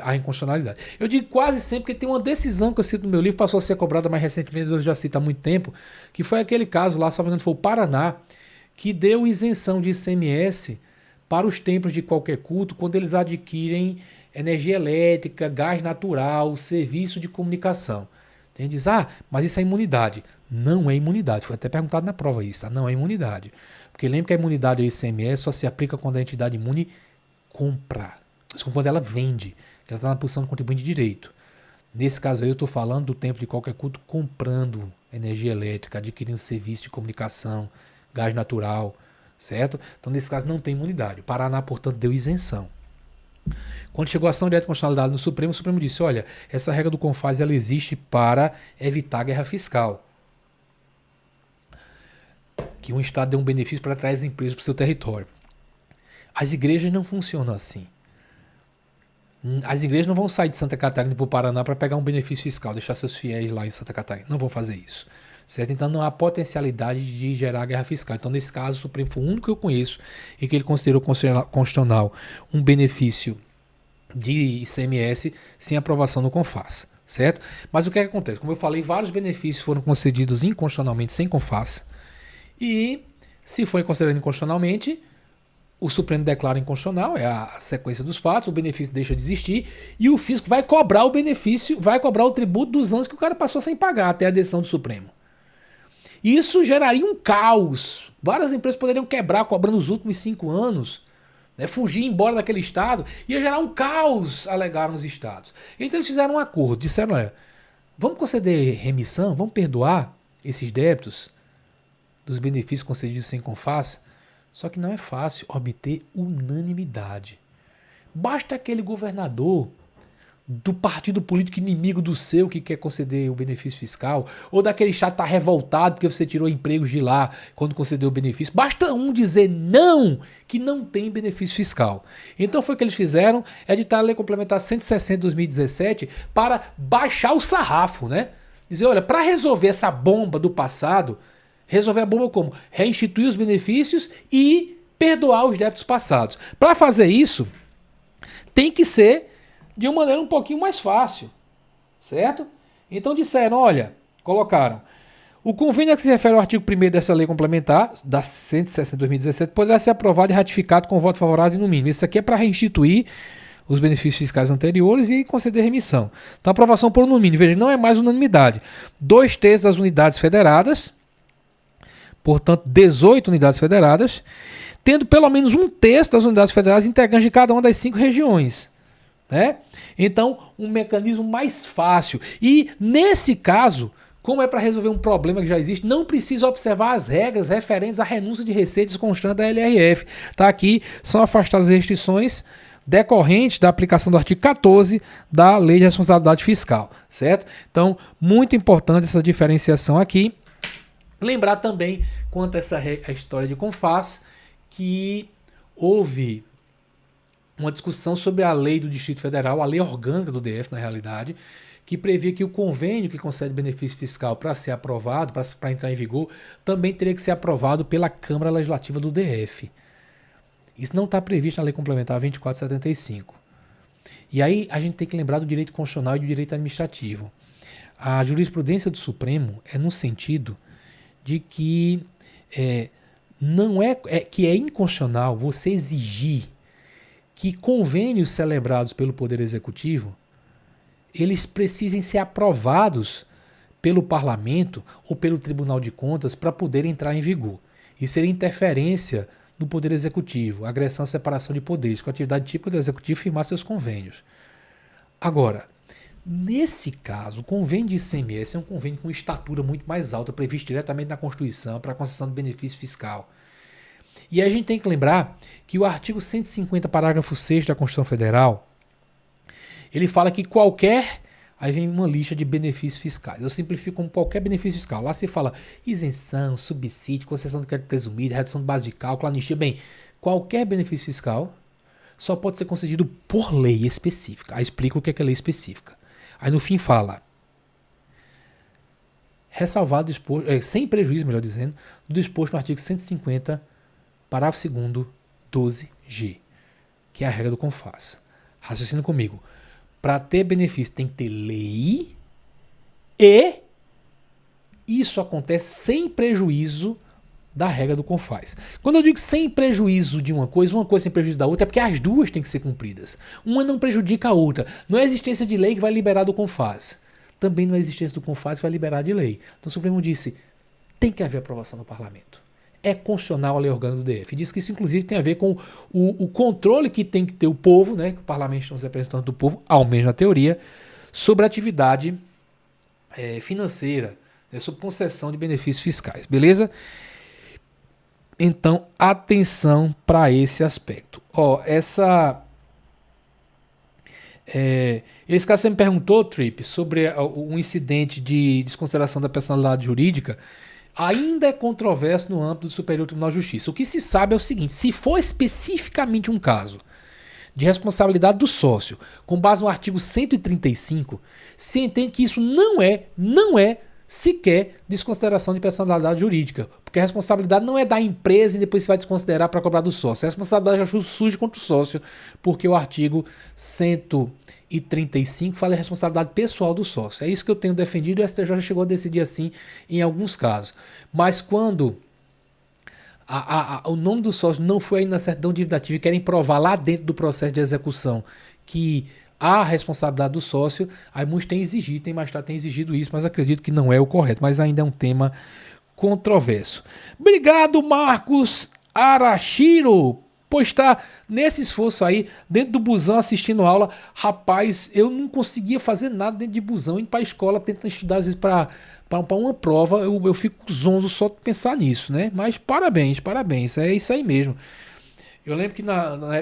a inconstitucionalidade. Eu digo quase sempre porque tem uma decisão que eu cito no meu livro, passou a ser cobrada mais recentemente, eu já cito há muito tempo, que foi aquele caso lá, salvo engano, foi o Paraná, que deu isenção de ICMS para os templos de qualquer culto quando eles adquirem energia elétrica, gás natural, serviço de comunicação. Tem diz, mas isso é imunidade. Não é imunidade. Foi até perguntado na prova isso, tá? Não é imunidade. Porque lembra que a imunidade ao ICMS só se aplica quando a entidade imune compra. Quando ela vende, ela está na posição de contribuinte de direito. Nesse caso aí eu estou falando do templo de qualquer culto comprando energia elétrica, adquirindo serviço de comunicação, gás natural, certo? Então nesse caso não tem imunidade. O Paraná, portanto, deu isenção. Quando chegou a ação direta de constitucionalidade no Supremo, o Supremo disse, olha, essa regra do CONFAS ela existe para evitar a guerra fiscal. Que um Estado dê um benefício para atrair as empresas para o seu território. As igrejas não funcionam assim. As igrejas não vão sair de Santa Catarina para o Paraná para pegar um benefício fiscal, deixar seus fiéis lá em Santa Catarina. Não vão fazer isso. Certo? Então não há potencialidade de gerar guerra fiscal. Então, nesse caso, o Supremo foi o único que eu conheço e que ele considerou constitucional um benefício de ICMS sem aprovação no CONFAS. Certo? Mas o que é que acontece? Como eu falei, vários benefícios foram concedidos inconstitucionalmente sem CONFAS. E, se foi considerado inconstitucionalmente, o Supremo declara inconstitucional, é a sequência dos fatos, o benefício deixa de existir e o fisco vai cobrar o benefício, vai cobrar o tributo dos anos que o cara passou sem pagar até a decisão do Supremo. Isso geraria um caos. Várias empresas poderiam quebrar cobrando os últimos 5 anos, né, fugir embora daquele estado, ia gerar um caos, alegaram os estados. Então eles fizeram um acordo, disseram, olha, vamos conceder remissão, vamos perdoar esses débitos dos benefícios concedidos sem CONFAS. Só que não é fácil obter unanimidade. Basta aquele governador do partido político inimigo do seu que quer conceder o benefício fiscal, ou daquele estado que está revoltado porque você tirou empregos de lá quando concedeu o benefício. Basta um dizer não, que não tem benefício fiscal. Então foi o que eles fizeram, editar a Lei Complementar 160 de 2017 para baixar o sarrafo, né? Dizer, olha, para resolver essa bomba do passado, resolver a bomba como? Reinstituir os benefícios e perdoar os débitos passados. Para fazer isso, tem que ser de uma maneira um pouquinho mais fácil, certo? Então disseram, olha, colocaram, o convênio a que se refere ao artigo 1º dessa lei complementar, da 160 de 2017, poderá ser aprovado e ratificado com voto favorável no mínimo. Isso aqui é para restituir os benefícios fiscais anteriores e conceder remissão. Então, aprovação por unanimidade. Veja, não é mais unanimidade. 2/3 das unidades federadas, portanto, 18 unidades federadas, tendo pelo menos 1/3 das unidades federadas integrantes de cada uma das 5 regiões. Né? Então, um mecanismo mais fácil. E, nesse caso, como é para resolver um problema que já existe, não precisa observar as regras referentes à renúncia de receitas constante da LRF. Tá aqui, são afastadas as restrições decorrentes da aplicação do artigo 14 da Lei de Responsabilidade Fiscal. Certo? Então, muito importante essa diferenciação aqui. Lembrar também, quanto a essa a história de CONFAS, que houve uma discussão sobre a lei do Distrito Federal, a lei orgânica do DF, na realidade, que previa que o convênio que concede benefício fiscal para ser aprovado, para entrar em vigor, também teria que ser aprovado pela Câmara Legislativa do DF. Isso não está previsto na Lei Complementar 2475. E aí a gente tem que lembrar do direito constitucional e do direito administrativo. A jurisprudência do Supremo é no sentido de que que é inconstitucional você exigir que convênios celebrados pelo Poder Executivo eles precisem ser aprovados pelo Parlamento ou pelo Tribunal de Contas para poder entrar em vigor. Isso seria interferência no Poder Executivo, agressão à separação de poderes, com a atividade típica do Executivo firmar seus convênios. Agora, nesse caso, o convênio de ICMS é um convênio com estatura muito mais alta, previsto diretamente na Constituição para a concessão de benefício fiscal. E aí a gente tem que lembrar que o artigo 150, parágrafo 6 da Constituição Federal, ele fala que qualquer... Aí vem uma lista de benefícios fiscais. Eu simplifico como qualquer benefício fiscal. Lá se fala isenção, subsídio, concessão do crédito presumido, redução de base de cálculo, anistia. Bem, qualquer benefício fiscal só pode ser concedido por lei específica. Aí explica o que é lei específica. Aí no fim fala, ressalvado, sem prejuízo, melhor dizendo, do disposto no artigo 150, parágrafo 2º, 12G, que é a regra do CONFAS. Raciocina comigo. Para ter benefício tem que ter lei e isso acontece sem prejuízo da regra do CONFAS. Quando eu digo sem prejuízo de uma coisa sem prejuízo da outra, é porque as duas têm que ser cumpridas. Uma não prejudica a outra. Não é a existência de lei que vai liberar do CONFAS. Também não é a existência do CONFAS que vai liberar de lei. Então o Supremo disse, tem que haver aprovação no parlamento. É constitucional a lei orgânica do DF. Diz que isso, inclusive, tem a ver com o controle que tem que ter o povo, né, que o parlamento são os representantes do povo, ao menos na teoria, sobre a atividade financeira, né, sobre concessão de benefícios fiscais. Beleza? Então, atenção para esse aspecto. Esse caso você me perguntou, Trip, sobre um incidente de desconsideração da personalidade jurídica. Ainda é controverso no âmbito do Superior Tribunal de Justiça. O que se sabe é o seguinte, se for especificamente um caso de responsabilidade do sócio, com base no artigo 135, se entende que isso não é sequer desconsideração de personalidade jurídica, porque a responsabilidade não é da empresa e depois se vai desconsiderar para cobrar do sócio. A responsabilidade já surge contra o sócio, porque o artigo 135 fala em responsabilidade pessoal do sócio. É isso que eu tenho defendido e o STJ já chegou a decidir assim em alguns casos. Mas quando o nome do sócio não foi aí na certidão dívida-ativa e querem provar lá dentro do processo de execução que há a responsabilidade do sócio, aí muitos têm exigido, tem exigido isso, mas acredito que não é o correto, mas ainda é um tema controverso. Obrigado, Marcos Arashiro, por estar nesse esforço aí, dentro do busão, assistindo aula. Rapaz, eu não conseguia fazer nada dentro de busão, indo para a escola, tentando estudar, às vezes, para uma prova, eu fico zonzo só de pensar nisso, né? Mas parabéns, é isso aí mesmo. Eu lembro que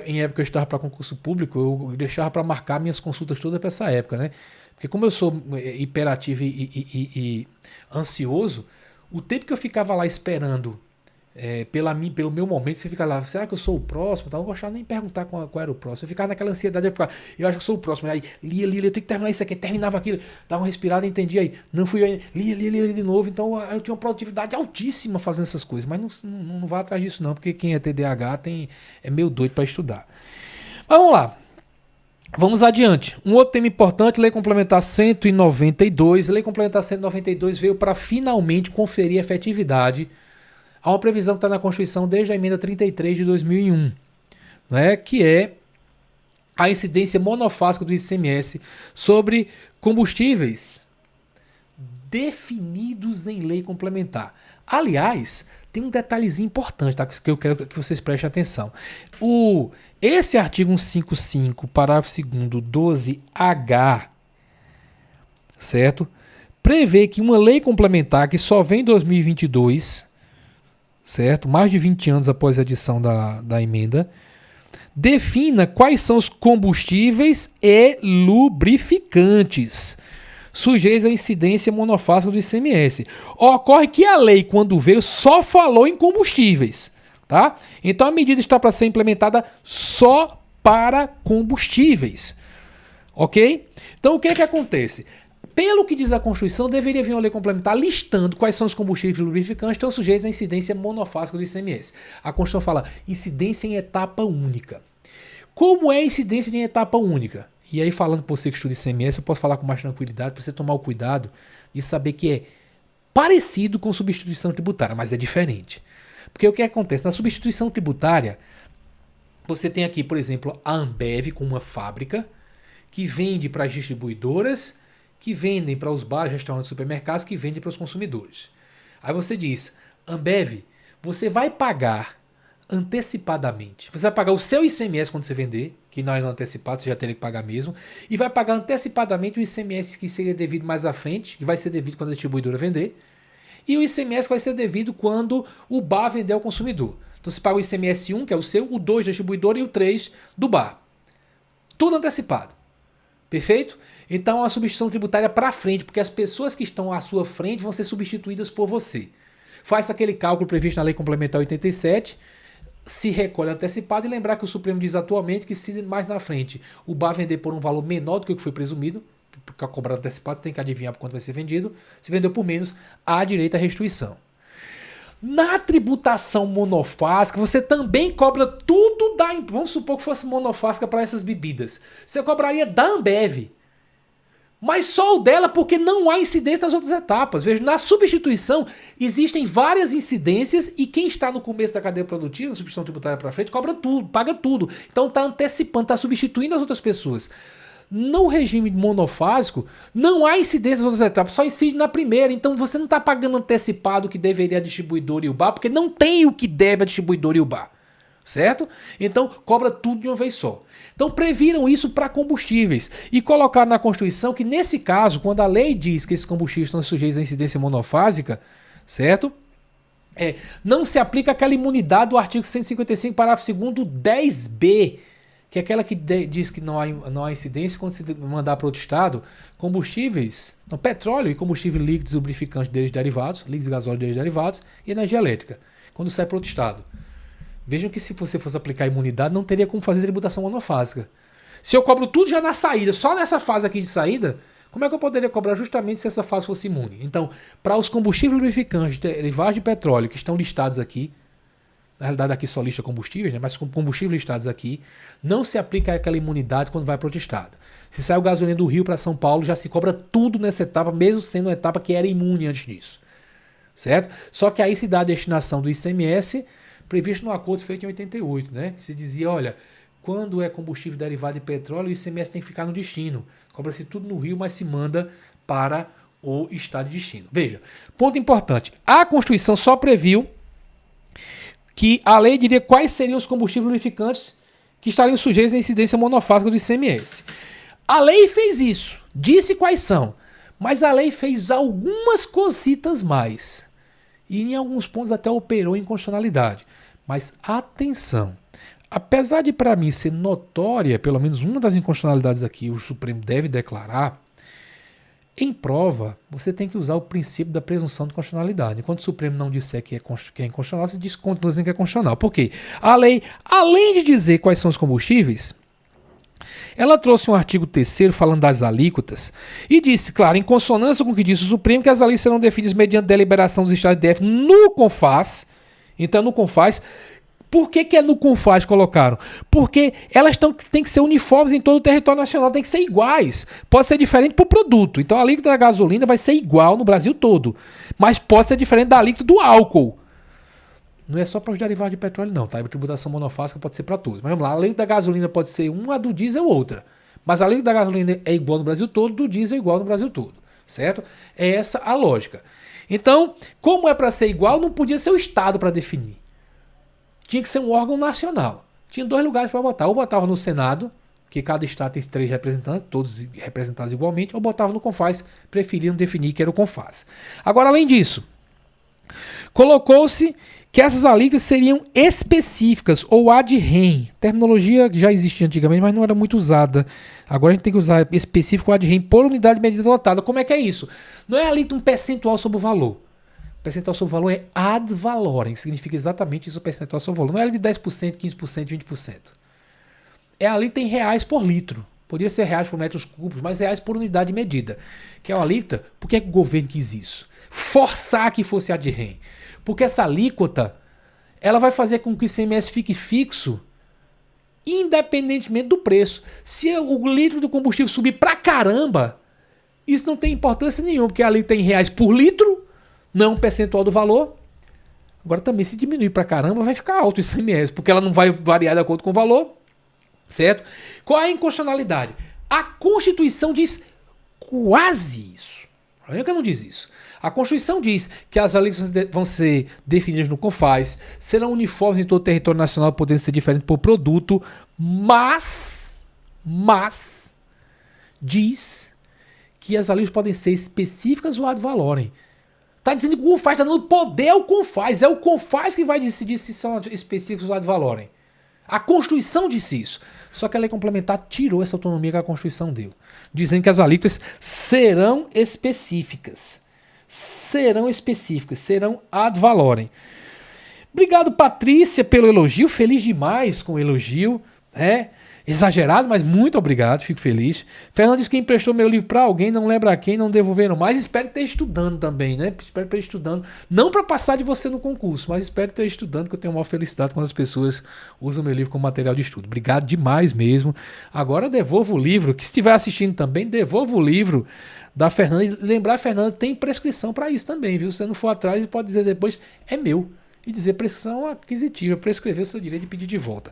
em época que eu estava para concurso público, eu deixava para marcar minhas consultas todas para essa época, né? Porque como eu sou hiperativo e ansioso, o tempo que eu ficava lá esperando pelo meu momento, você fica lá, será que eu sou o próximo? Então, eu não gostava nem de perguntar qual era o próximo. Eu ficava naquela ansiedade, eu acho que eu sou o próximo. Aí lia, eu tenho que terminar isso aqui, terminava aquilo, dava uma respirada, entendia aí. Não fui eu, lia de novo. Então eu tinha uma produtividade altíssima fazendo essas coisas. Mas não vá atrás disso não, porque quem é TDAH é meio doido para estudar. Mas vamos lá. Vamos adiante. Um outro tema importante, Lei Complementar 192. Lei Complementar 192 veio para finalmente conferir efetividade há uma previsão que está na Constituição desde a emenda 33 de 2001, né, que é a incidência monofásica do ICMS sobre combustíveis definidos em lei complementar. Aliás, tem um detalhezinho importante, tá, que eu quero que vocês prestem atenção. Esse artigo 155, parágrafo 2º, 12H, certo? Prevê que uma lei complementar que só vem em 2022... certo? Mais de 20 anos após a edição da emenda, defina quais são os combustíveis e lubrificantes sujeitos à incidência monofásica do ICMS. Ocorre que a lei, quando veio, só falou em combustíveis, tá? Então a medida está para ser implementada só para combustíveis, ok? Então o que acontece? Pelo que diz a Constituição, deveria vir uma lei complementar listando quais são os combustíveis lubrificantes que estão sujeitos à incidência monofásica do ICMS. A Constituição fala incidência em etapa única. Como é a incidência em etapa única? E aí, falando por você que estuda ICMS, eu posso falar com mais tranquilidade para você tomar o cuidado de saber que é parecido com substituição tributária, mas é diferente. Porque o que acontece? Na substituição tributária, você tem aqui, por exemplo, a Ambev com uma fábrica que vende para as distribuidoras, que vendem para os bares, restaurantes, supermercados, que vendem para os consumidores. Aí você diz, Ambev, você vai pagar antecipadamente. Você vai pagar o seu ICMS quando você vender, que não é no antecipado, você já teria que pagar mesmo, e vai pagar antecipadamente o ICMS que seria devido mais à frente, que vai ser devido quando a distribuidora vender, e o ICMS vai ser devido quando o bar vender ao consumidor. Então você paga o ICMS 1, que é o seu, o 2 da distribuidora e o 3 do bar. Tudo antecipado. Perfeito? Então a substituição tributária para frente, porque as pessoas que estão à sua frente vão ser substituídas por você. Faz aquele cálculo previsto na Lei Complementar 87, se recolhe antecipado e lembrar que o Supremo diz atualmente que se mais na frente o bar vender por um valor menor do que o que foi presumido, porque a cobrar antecipado você tem que adivinhar por quanto vai ser vendido, se vendeu por menos, há direito à restituição. Na tributação monofásica, você também cobra tudo da... Vamos supor que fosse monofásica para essas bebidas. Você cobraria da Ambev. Mas só o dela porque não há incidência nas outras etapas. Veja, na substituição existem várias incidências e quem está no começo da cadeia produtiva, na substituição tributária para frente, cobra tudo, paga tudo. Então está antecipando, está substituindo as outras pessoas. No regime monofásico, não há incidência nas outras etapas, só incide na primeira. Então você não está pagando antecipado o que deveria a distribuidora e o bar, porque não tem o que deve a distribuidora e o bar. Certo? Então cobra tudo de uma vez só. Então previram isso para combustíveis e colocaram na Constituição que nesse caso, quando a lei diz que esses combustíveis estão sujeitos à incidência monofásica, certo? Não se aplica aquela imunidade do artigo 155, parágrafo 2º, 10b, que é aquela que diz que não há incidência quando se mandar para outro estado combustíveis, petróleo e combustível líquidos e lubrificantes deles derivados, líquidos e gasóleos deles derivados e energia elétrica, quando sai para outro estado. Vejam que se você fosse aplicar a imunidade, não teria como fazer tributação monofásica. Se eu cobro tudo já na saída, só nessa fase aqui de saída, como é que eu poderia cobrar justamente se essa fase fosse imune? Então, para os combustíveis lubrificantes derivados de petróleo que estão listados aqui, na realidade aqui só lista combustíveis, né? Mas com combustíveis listados aqui, não se aplica aquela imunidade quando vai para outro estado. Se sai o gasolina do Rio para São Paulo, já se cobra tudo nessa etapa, mesmo sendo uma etapa que era imune antes disso. Certo? Só que aí se dá a destinação do ICMS previsto no acordo feito em 88, né? Que se dizia, olha, quando é combustível derivado de petróleo, o ICMS tem que ficar no destino. Cobra-se tudo no Rio, mas se manda para o estado de destino. Veja, ponto importante. A Constituição só previu que a lei diria quais seriam os combustíveis lubrificantes que estariam sujeitos à incidência monofásica do ICMS. A lei fez isso, disse quais são, mas a lei fez algumas cositas mais. E em alguns pontos até operou inconstitucionalidade. Mas atenção, apesar de para mim ser notória, pelo menos uma das inconstitucionalidades aqui, o Supremo deve declarar, em prova, você tem que usar o princípio da presunção de constitucionalidade. Enquanto o Supremo não disser que é inconstitucional, você continua dizendo que é constitucional. Por quê? A lei, além de dizer quais são os combustíveis, ela trouxe um artigo 3º falando das alíquotas e disse, claro, em consonância com o que disse o Supremo, que as alíquotas serão definidas mediante deliberação dos estados de DF no CONFAS. Então, no CONFAS, por que é no CONFAS colocaram? Porque elas têm que ser uniformes em todo o território nacional, tem que ser iguais. Pode ser diferente por produto. Então, a alíquota da gasolina vai ser igual no Brasil todo, mas pode ser diferente da alíquota do álcool. Não é só para os derivados de petróleo, não, tá? A tributação monofásica pode ser para todos. Mas vamos lá, a alíquota da gasolina pode ser uma, a do diesel outra. Mas a alíquota da gasolina é igual no Brasil todo, do diesel é igual no Brasil todo, certo? É essa a lógica. Então, como é para ser igual, não podia ser o Estado para definir. Tinha que ser um órgão nacional. Tinha 2 lugares para botar. Ou botava no Senado, que cada estado tem 3 representantes, todos representados igualmente, ou botava no CONFAS, preferiram definir que era o CONFAS. Agora, além disso, colocou-se que essas alíquotas seriam específicas ou ad rem. Terminologia que já existia antigamente, mas não era muito usada. Agora a gente tem que usar específico ou ad rem por unidade de medida lotada. Como é que é isso? Não é alíquota um percentual sobre o valor. O percentual sobre o valor é ad valorem, que significa exatamente isso, o percentual sobre o valor. Não é de 10%, 15%, 20%. É alíquota em reais por litro. Poderia ser reais por metros cúbicos, mas reais por unidade de medida. Que é uma alíquota. Por que o governo quis isso? Forçar que fosse ad rem. Porque essa alíquota, ela vai fazer com que o ICMS fique fixo, independentemente do preço. Se o litro do combustível subir pra caramba, isso não tem importância nenhuma, porque a alíquota é em reais por litro, não um percentual do valor. Agora também, se diminuir pra caramba, vai ficar alto o ICMS, porque ela não vai variar de acordo com o valor, certo? Qual é a inconstitucionalidade? A Constituição diz quase isso. Por que não diz isso? A Constituição diz que as alíquotas vão ser definidas no CONFAS, serão uniformes em todo o território nacional, podendo ser diferentes por produto, mas diz que as alíquotas podem ser específicas ou ad valorem. Está dizendo que o CONFAS está dando poder ao CONFAS. É o CONFAS que vai decidir se são específicos ou ad valorem. A Constituição disse isso. Só que a lei complementar tirou essa autonomia que a Constituição deu, dizendo que as alíquotas serão específicas. Serão ad valorem. Obrigado, Patrícia, pelo elogio. Feliz demais com o elogio. Exagerado, mas muito obrigado, fico feliz. Fernando disse que emprestou meu livro para alguém, não lembra a quem, não devolveram mais. Espero que esteja estudando também, né? Espero que esteja estudando. Não para passar de você no concurso, mas espero que esteja estudando, que eu tenho uma felicidade quando as pessoas usam meu livro como material de estudo. Obrigado demais mesmo. Agora devolvo o livro, que se estiver assistindo também, devolvo o livro da Fernanda. E lembrar, Fernanda, tem prescrição para isso também, viu? Se você não for atrás, pode dizer depois, é meu. E dizer prescrição aquisitiva, prescrever o seu direito de pedir de volta.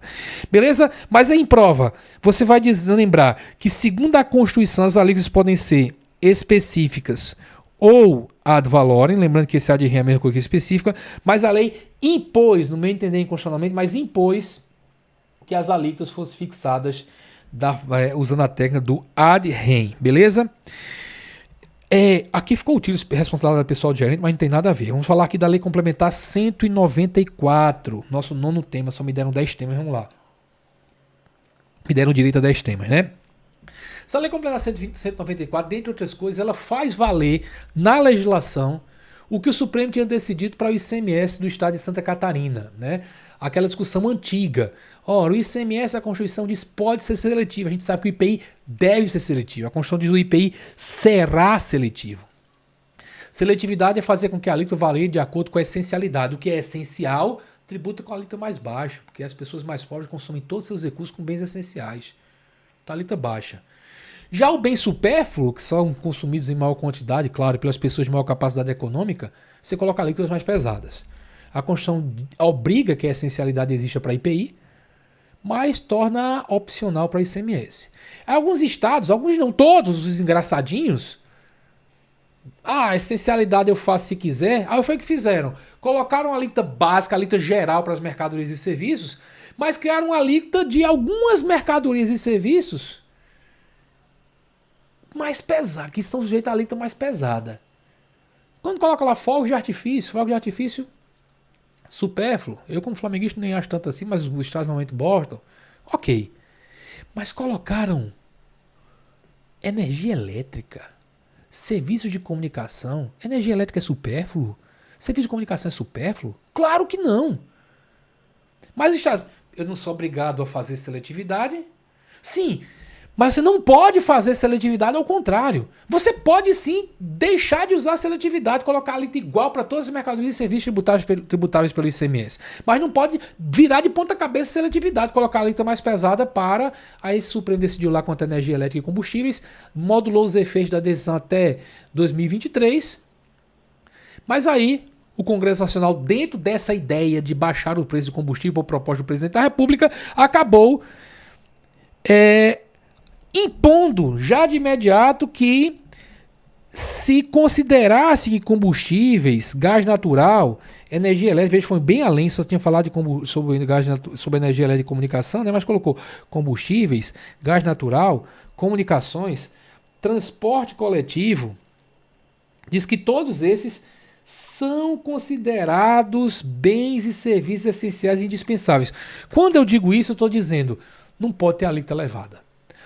Beleza? Mas aí em prova, você vai lembrar que, segundo a Constituição, as alíquotas podem ser específicas ou ad valorem, lembrando que esse ad rem é a mesma coisa que específica, mas a lei impôs, no meu entender inconstitucionalmente, mas impôs que as alíquotas fossem fixadas usando a técnica do ad rem. Beleza? Aqui ficou o tiro responsabilidade do pessoal de gerente, mas não tem nada a ver. Vamos falar aqui da Lei Complementar 194. Nosso nono tema, só me deram 10 temas, vamos lá. Me deram direito a 10 temas, né? Essa Lei Complementar 194, dentre outras coisas, ela faz valer na legislação o que o Supremo tinha decidido para o ICMS do estado de Santa Catarina, né? Aquela discussão antiga. Ora, o ICMS, a Constituição diz pode ser seletivo. A gente sabe que o IPI deve ser seletivo. A Constituição diz que o IPI será seletivo. Seletividade é fazer com que a alíquota varie de acordo com a essencialidade. O que é essencial, tributa com a alíquota mais baixa, porque as pessoas mais pobres consomem todos os seus recursos com bens essenciais. Então, a alíquota baixa. Já o bem supérfluo, que são consumidos em maior quantidade, claro, pelas pessoas de maior capacidade econômica, você coloca alíquotas mais pesadas. A Constituição obriga que a essencialidade exista para IPI, mas torna opcional para ICMS. Alguns estados, alguns não todos, os engraçadinhos, a essencialidade eu faço se quiser. Aí foi o que fizeram. Colocaram a alíquota básica, a alíquota geral para as mercadorias e serviços, mas criaram uma alíquota de algumas mercadorias e serviços mais pesadas, que estão sujeitos à alíquota mais pesada. Quando coloca lá fogos de artifício supérfluo. Eu, como flamenguista, nem acho tanto assim, mas os estados normalmente botam. Ok. Mas colocaram energia elétrica, serviços de comunicação. Energia elétrica é supérfluo? Serviço de comunicação é supérfluo? Claro que não. Mas os estados, eu não sou obrigado a fazer seletividade? Sim. Mas você não pode fazer seletividade ao contrário. Você pode sim deixar de usar seletividade, colocar a alíquota igual para todas as mercadorias e serviços tributáveis pelo ICMS. Mas não pode virar de ponta cabeça seletividade, colocar a alíquota mais pesada para... Aí o Supremo decidiu lá quanto a energia elétrica e combustíveis, modulou os efeitos da decisão até 2023. Mas aí o Congresso Nacional, dentro dessa ideia de baixar o preço do combustível por proposta do Presidente da República, acabou... impondo já de imediato que se considerasse que combustíveis, gás natural, energia elétrica, veja, foi bem além, só tinha falado sobre energia elétrica e comunicação, né? Mas colocou combustíveis, gás natural, comunicações, transporte coletivo, diz que todos esses são considerados bens e serviços essenciais e indispensáveis. Quando eu digo isso, eu estou dizendo, não pode ter alíquota elevada.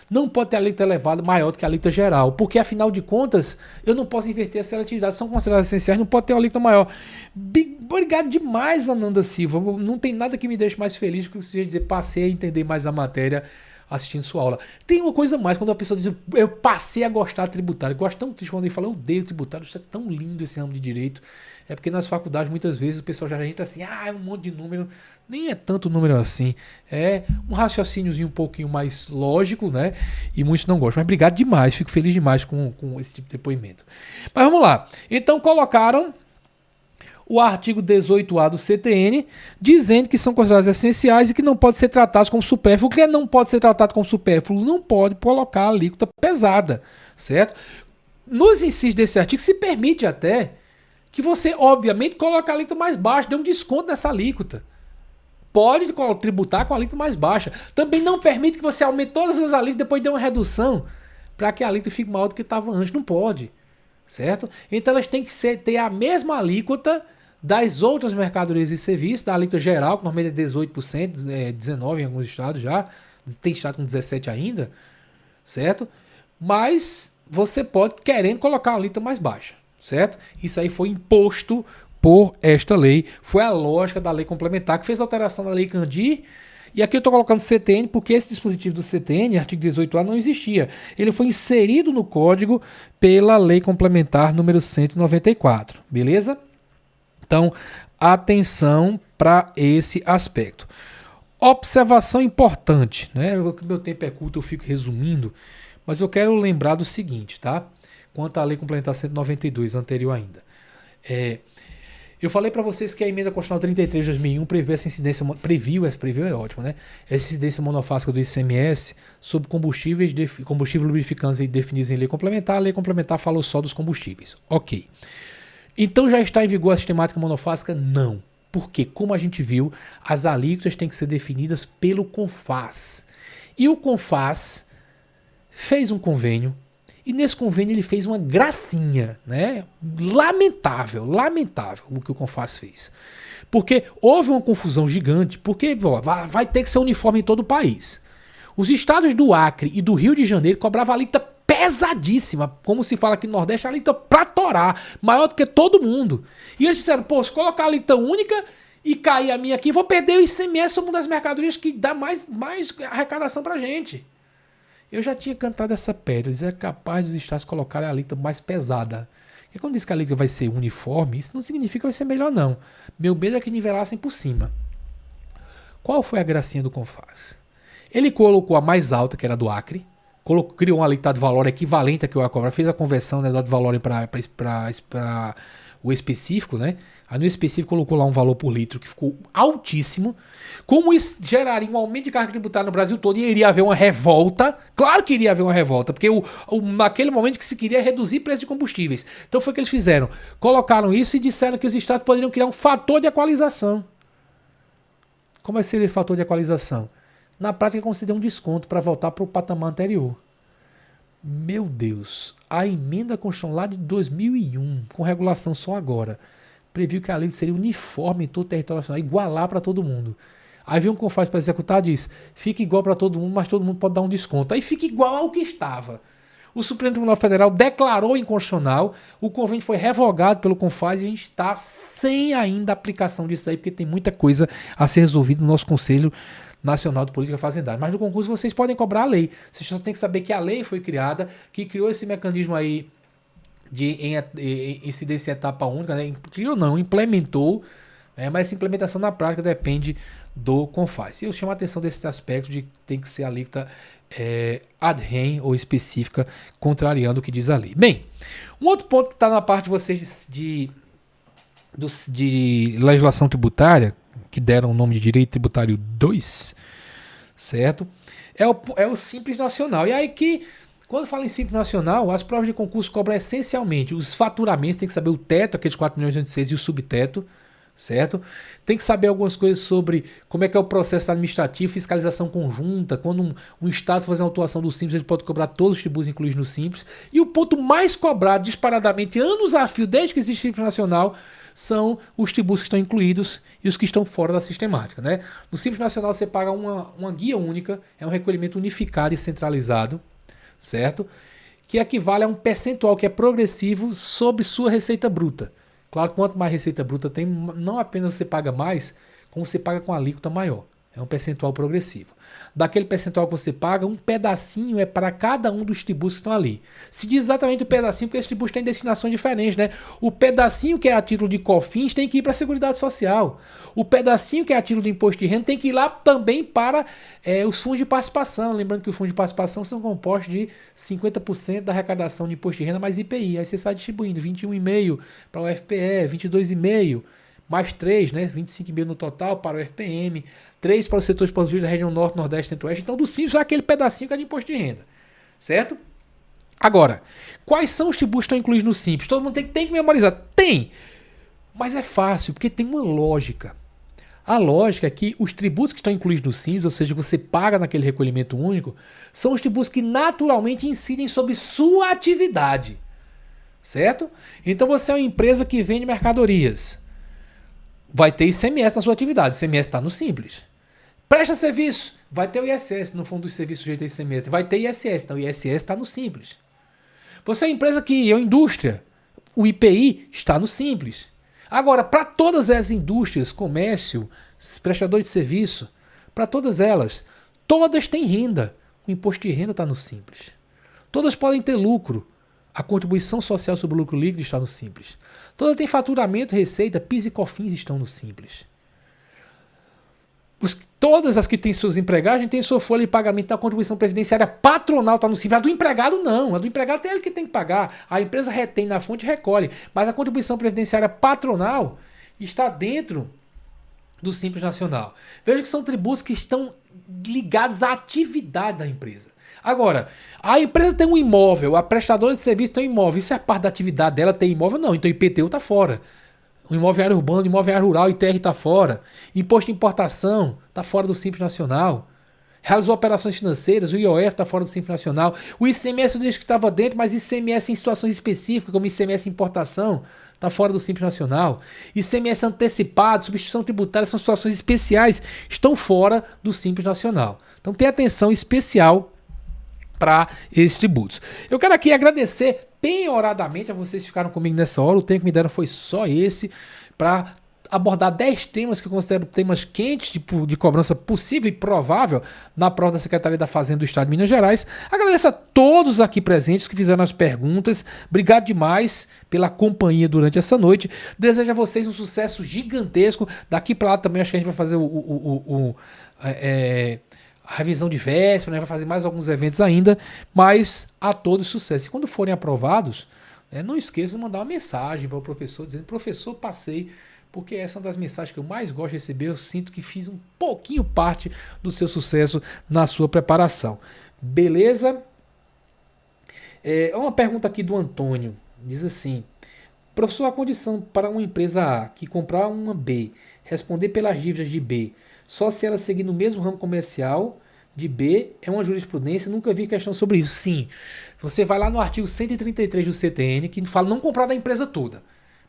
Não pode ter alíquota elevada maior do que a alíquota geral, porque afinal de contas eu não posso inverter a seletividade, são consideradas essenciais, não pode ter uma alíquota maior. Obrigado demais, Ananda Silva, não tem nada que me deixe mais feliz do que você dizer passei a entender mais a matéria assistindo sua aula. Tem uma coisa mais, quando a pessoa diz eu passei a gostar de tributário, eu gosto tão triste quando ele fala eu odeio tributário, isso é tão lindo esse ramo de direito, é porque nas faculdades muitas vezes o pessoal já entra assim, é um monte de número. Nem é tanto número assim. É um raciocíniozinho um pouquinho mais lógico, né? E muitos não gostam. Mas obrigado demais. Fico feliz demais com esse tipo de depoimento. Mas vamos lá. Então colocaram o artigo 18A do CTN, dizendo que são considerados essenciais e que não pode ser tratados como supérfluo. O que não pode ser tratado como supérfluo? Não pode colocar a alíquota pesada, certo? Nos incisos desse artigo se permite até que você, obviamente, coloca a alíquota mais baixa, dê um desconto nessa alíquota. Pode tributar com a alíquota mais baixa. Também não permite que você aumente todas as alíquotas e depois dê uma redução para que a alíquota fique maior do que estava antes. Não pode. Certo? Então elas têm que ter a mesma alíquota das outras mercadorias e serviços, da alíquota geral, que normalmente é 18%, 19% em alguns estados já, tem estado com 17% ainda, certo? Mas você pode, querendo, colocar uma alíquota mais baixa, certo? Isso aí foi imposto por esta lei, foi a lógica da lei complementar, que fez a alteração da lei Candir. E aqui eu estou colocando CTN porque esse dispositivo do CTN, artigo 18A, não existia. Ele foi inserido no código pela lei complementar número 194, beleza? Então, atenção para esse aspecto. Observação importante, né? Meu tempo é curto, eu fico resumindo, mas eu quero lembrar do seguinte, tá? Quanto à lei complementar 192, anterior ainda. Eu falei para vocês que a emenda constitucional 33 de 2001 previu essa incidência, previu é ótimo, né? Essa incidência monofásica do ICMS sobre combustíveis, combustíveis lubrificantes definidos em lei complementar. A lei complementar falou só dos combustíveis. Ok. Então já está em vigor a sistemática monofásica? Não. Porque, como a gente viu, as alíquotas têm que ser definidas pelo CONFAZ. E o CONFAZ fez um convênio. E nesse convênio ele fez uma gracinha, né? Lamentável o que o CONFAZ fez. Porque houve uma confusão gigante, porque vai ter que ser uniforme em todo o país. Os estados do Acre e do Rio de Janeiro cobravam alíquota pesadíssima, como se fala aqui no Nordeste, a alíquota pra torar, maior do que todo mundo. E eles disseram, pô, se colocar a alíquota única e cair a minha aqui, vou perder o ICMS, somos uma das mercadorias que dá mais arrecadação pra gente. Eu já tinha cantado essa pedra, é capaz dos estados colocarem a alíquota mais pesada. E quando diz que a alíquota vai ser uniforme, isso não significa que vai ser melhor, não. Meu medo é que nivelassem por cima. Qual foi a gracinha do CONFAZ? Ele colocou a mais alta, que era do Acre, criou uma alíquota de valor equivalente a que eu ia cobrar, fez a conversão, né, do de valor para o específico, né? Aí no específico colocou lá um valor por litro que ficou altíssimo. Como isso geraria um aumento de carga tributária no Brasil todo e iria haver uma revolta, claro que iria haver uma revolta, porque naquele momento que se queria reduzir o preço de combustíveis. Então foi o que eles fizeram. Colocaram isso e disseram que os estados poderiam criar um fator de equalização. Como é que seria esse fator de equalização? Na prática, conceder um desconto para voltar para o patamar anterior. Meu Deus, a emenda constitucional lá de 2001, com regulação só agora, previu que a lei seria uniforme em todo o território nacional, igualar para todo mundo. Aí vem um CONFAZ para executar e diz, fica igual para todo mundo, mas todo mundo pode dar um desconto. Aí fica igual ao que estava. O Supremo Tribunal Federal declarou inconstitucional, o convênio foi revogado pelo CONFAZ e a gente está sem ainda aplicação disso aí, porque tem muita coisa a ser resolvida no nosso Conselho Nacional de Política Fazendária. Mas no concurso vocês podem cobrar a lei. Vocês só tem que saber que a lei foi criada, que criou esse mecanismo aí em incidência em etapa única, né? Criou não, implementou, mas essa implementação na prática depende do CONFAZ. E eu chamo a atenção desse aspecto de que tem que ser a alíquota ad rem ou específica, contrariando o que diz a lei. Bem, um outro ponto que está na parte de vocês de legislação tributária, que deram o nome de Direito Tributário 2, certo? É o Simples Nacional. E aí que, quando fala em Simples Nacional, as provas de concurso cobram essencialmente os faturamentos, tem que saber o teto, aqueles 4.206.000 e o subteto, certo? Tem que saber algumas coisas sobre como é que é o processo administrativo, fiscalização conjunta, quando um Estado faz uma autuação do Simples, ele pode cobrar todos os tributos incluídos no Simples. E o ponto mais cobrado disparadamente, anos a fio, desde que existe o Simples Nacional, são os tributos que estão incluídos e os que estão fora da sistemática, né? No Simples Nacional você paga uma guia única, é um recolhimento unificado e centralizado, certo? Que equivale a um percentual que é progressivo sobre sua receita bruta. Claro, quanto mais receita bruta tem, não apenas você paga mais, como você paga com alíquota maior. É um percentual progressivo. Daquele percentual que você paga, um pedacinho é para cada um dos tributos que estão ali. Se diz exatamente o pedacinho, porque esses tributos têm destinações diferentes, né? O pedacinho que é a título de COFINS tem que ir para a Seguridade Social. O pedacinho que é a título de Imposto de Renda tem que ir lá também para os fundos de participação. Lembrando que os fundos de participação são compostos de 50% da arrecadação de Imposto de Renda mais IPI. Aí você sai distribuindo 21,5% para o FPE, 22,5%. Mais 3, né? 25,5 no total para o FPM, 3 para os setores produtivos da região norte, nordeste, centro-oeste. Então, do Simples é aquele pedacinho que é de imposto de renda, certo? Agora, quais são os tributos que estão incluídos no Simples? Todo mundo tem que memorizar. Tem! Mas é fácil, porque tem uma lógica. A lógica é que os tributos que estão incluídos no Simples, ou seja, que você paga naquele recolhimento único, são os tributos que naturalmente incidem sobre sua atividade. Certo? Então você é uma empresa que vende mercadorias. Vai ter ICMS na sua atividade. O ICMS está no Simples. Presta serviço. Vai ter o ISS no fundo dos serviços sujeito a ICMS. Vai ter ISS. Então o ISS está no Simples. Você é uma empresa que é uma indústria. O IPI está no Simples. Agora, para todas as indústrias, comércio, prestador de serviço, para todas elas, todas têm renda. O imposto de renda está no Simples. Todas podem ter lucro. A contribuição social sobre o lucro líquido está no Simples. Todas têm faturamento, receita, PIS e COFINS estão no Simples. Todas as que têm seus empregados têm sua folha de pagamento da contribuição previdenciária patronal, está no Simples. A do empregado não. A do empregado tem ele que tem que pagar. A empresa retém na fonte e recolhe. Mas a contribuição previdenciária patronal está dentro do Simples Nacional. Veja que são tributos que estão ligados à atividade da empresa. Agora, a empresa tem um imóvel, a prestadora de serviço tem um imóvel. Isso é parte da atividade dela, tem imóvel? Não. Então o IPTU está fora. O imóvel área urbano, o imóvel área rural, ITR está fora. Imposto de importação está fora do Simples Nacional. Realizou operações financeiras, o IOF está fora do Simples Nacional. O ICMS eu disse que estava dentro, mas ICMS em situações específicas, como ICMS importação, está fora do Simples Nacional. ICMS antecipado, substituição tributária, são situações especiais, estão fora do Simples Nacional. Então tem atenção especial para esses tributos. Eu quero aqui agradecer penhoradamente a vocês que ficaram comigo nessa hora. O tempo que me deram foi só esse, para abordar 10 temas que eu considero temas quentes de cobrança possível e provável na prova da Secretaria da Fazenda do Estado de Minas Gerais. Agradeço a todos aqui presentes que fizeram as perguntas. Obrigado demais pela companhia durante essa noite. Desejo a vocês um sucesso gigantesco. Daqui para lá também acho que a gente vai fazer a revisão de véspera, né? Vai fazer mais alguns eventos ainda, mas a todos sucesso. E quando forem aprovados, não esqueçam de mandar uma mensagem para o professor dizendo: professor, passei, porque essa é uma das mensagens que eu mais gosto de receber. Eu sinto que fiz um pouquinho parte do seu sucesso na sua preparação. Beleza? Uma pergunta aqui do Antônio. Diz assim: professor, a condição para uma empresa A que comprar uma B responder pelas dívidas de B só se ela seguir no mesmo ramo comercial de B é uma jurisprudência? Nunca vi questão sobre isso. Sim, você vai lá no artigo 133 do CTN, que fala não comprar da empresa toda,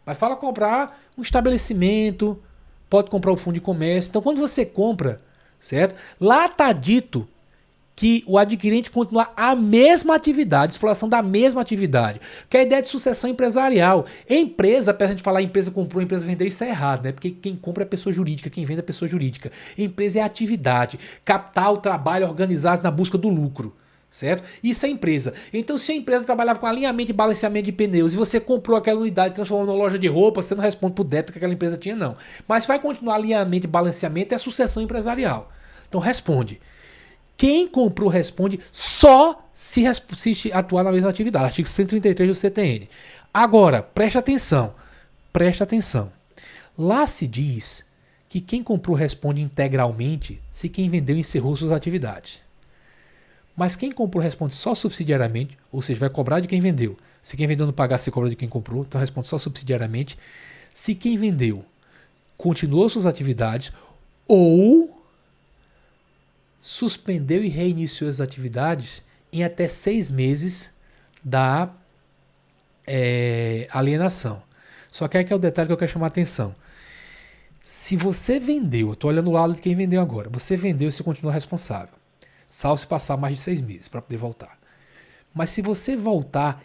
mas fala comprar um estabelecimento, pode comprar o fundo de comércio. Então quando você compra, certo? Lá está dito que o adquirente continua a mesma atividade, exploração da mesma atividade. Que é a ideia de sucessão empresarial. Empresa, apesar de falar empresa comprou, empresa vendeu, isso é errado, né? Porque quem compra é pessoa jurídica, quem vende é pessoa jurídica. Empresa é atividade, capital, trabalho organizado na busca do lucro, certo? Isso é empresa. Então se a empresa trabalhava com alinhamento e balanceamento de pneus e você comprou aquela unidade e transformou numa loja de roupa, você não responde por débito que aquela empresa tinha, não. Mas vai continuar alinhamento e balanceamento, é sucessão empresarial. Então responde. Quem comprou responde só se atuar na mesma atividade. Artigo 133 do CTN. Agora, preste atenção. Preste atenção. Lá se diz que quem comprou responde integralmente se quem vendeu encerrou suas atividades. Mas quem comprou responde só subsidiariamente, ou seja, vai cobrar de quem vendeu. Se quem vendeu não pagar, se cobra de quem comprou, então responde só subsidiariamente. Se quem vendeu continuou suas atividades ou suspendeu e reiniciou as atividades em até 6 meses da alienação. Só que aqui é o detalhe que eu quero chamar a atenção. Se você vendeu, eu estou olhando o lado de quem vendeu agora, você vendeu e você continua responsável, salvo se passar mais de 6 meses para poder voltar. Mas se você voltar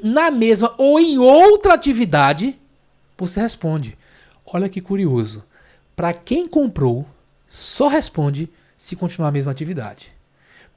na mesma ou em outra atividade, você responde. Olha que curioso. Para quem comprou, só responde se continuar a mesma atividade.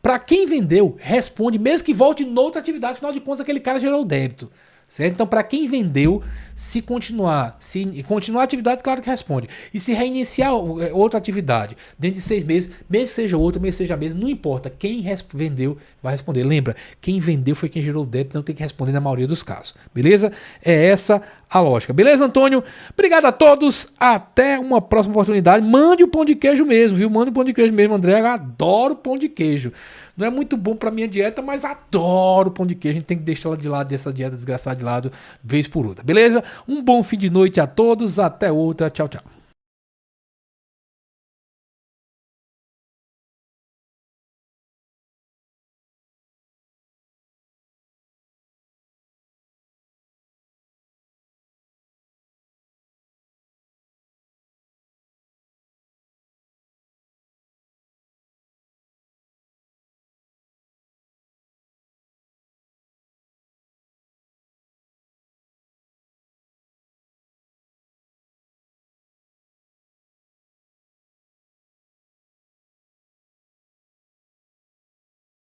Para quem vendeu, responde mesmo que volte em outra atividade, afinal de contas aquele cara gerou o débito. Certo? Então, para quem vendeu, se continuar a atividade, claro que responde. E se reiniciar outra atividade dentro de 6 meses, mesmo que seja outra, mesmo que seja a mesma, não importa. Quem vendeu vai responder. Lembra, quem vendeu foi quem gerou o débito, não tem que responder na maioria dos casos. Beleza? É essa a lógica. Beleza, Antônio? Obrigado a todos. Até uma próxima oportunidade. Mande o pão de queijo mesmo, viu? Mande o pão de queijo mesmo, André. Eu adoro pão de queijo. Não é muito bom pra minha dieta, mas adoro pão de queijo. A gente tem que deixar ela de lado, dessa dieta desgraçada de lado, vez por outra. Beleza? Um bom fim de noite a todos. Até outra. Tchau, tchau.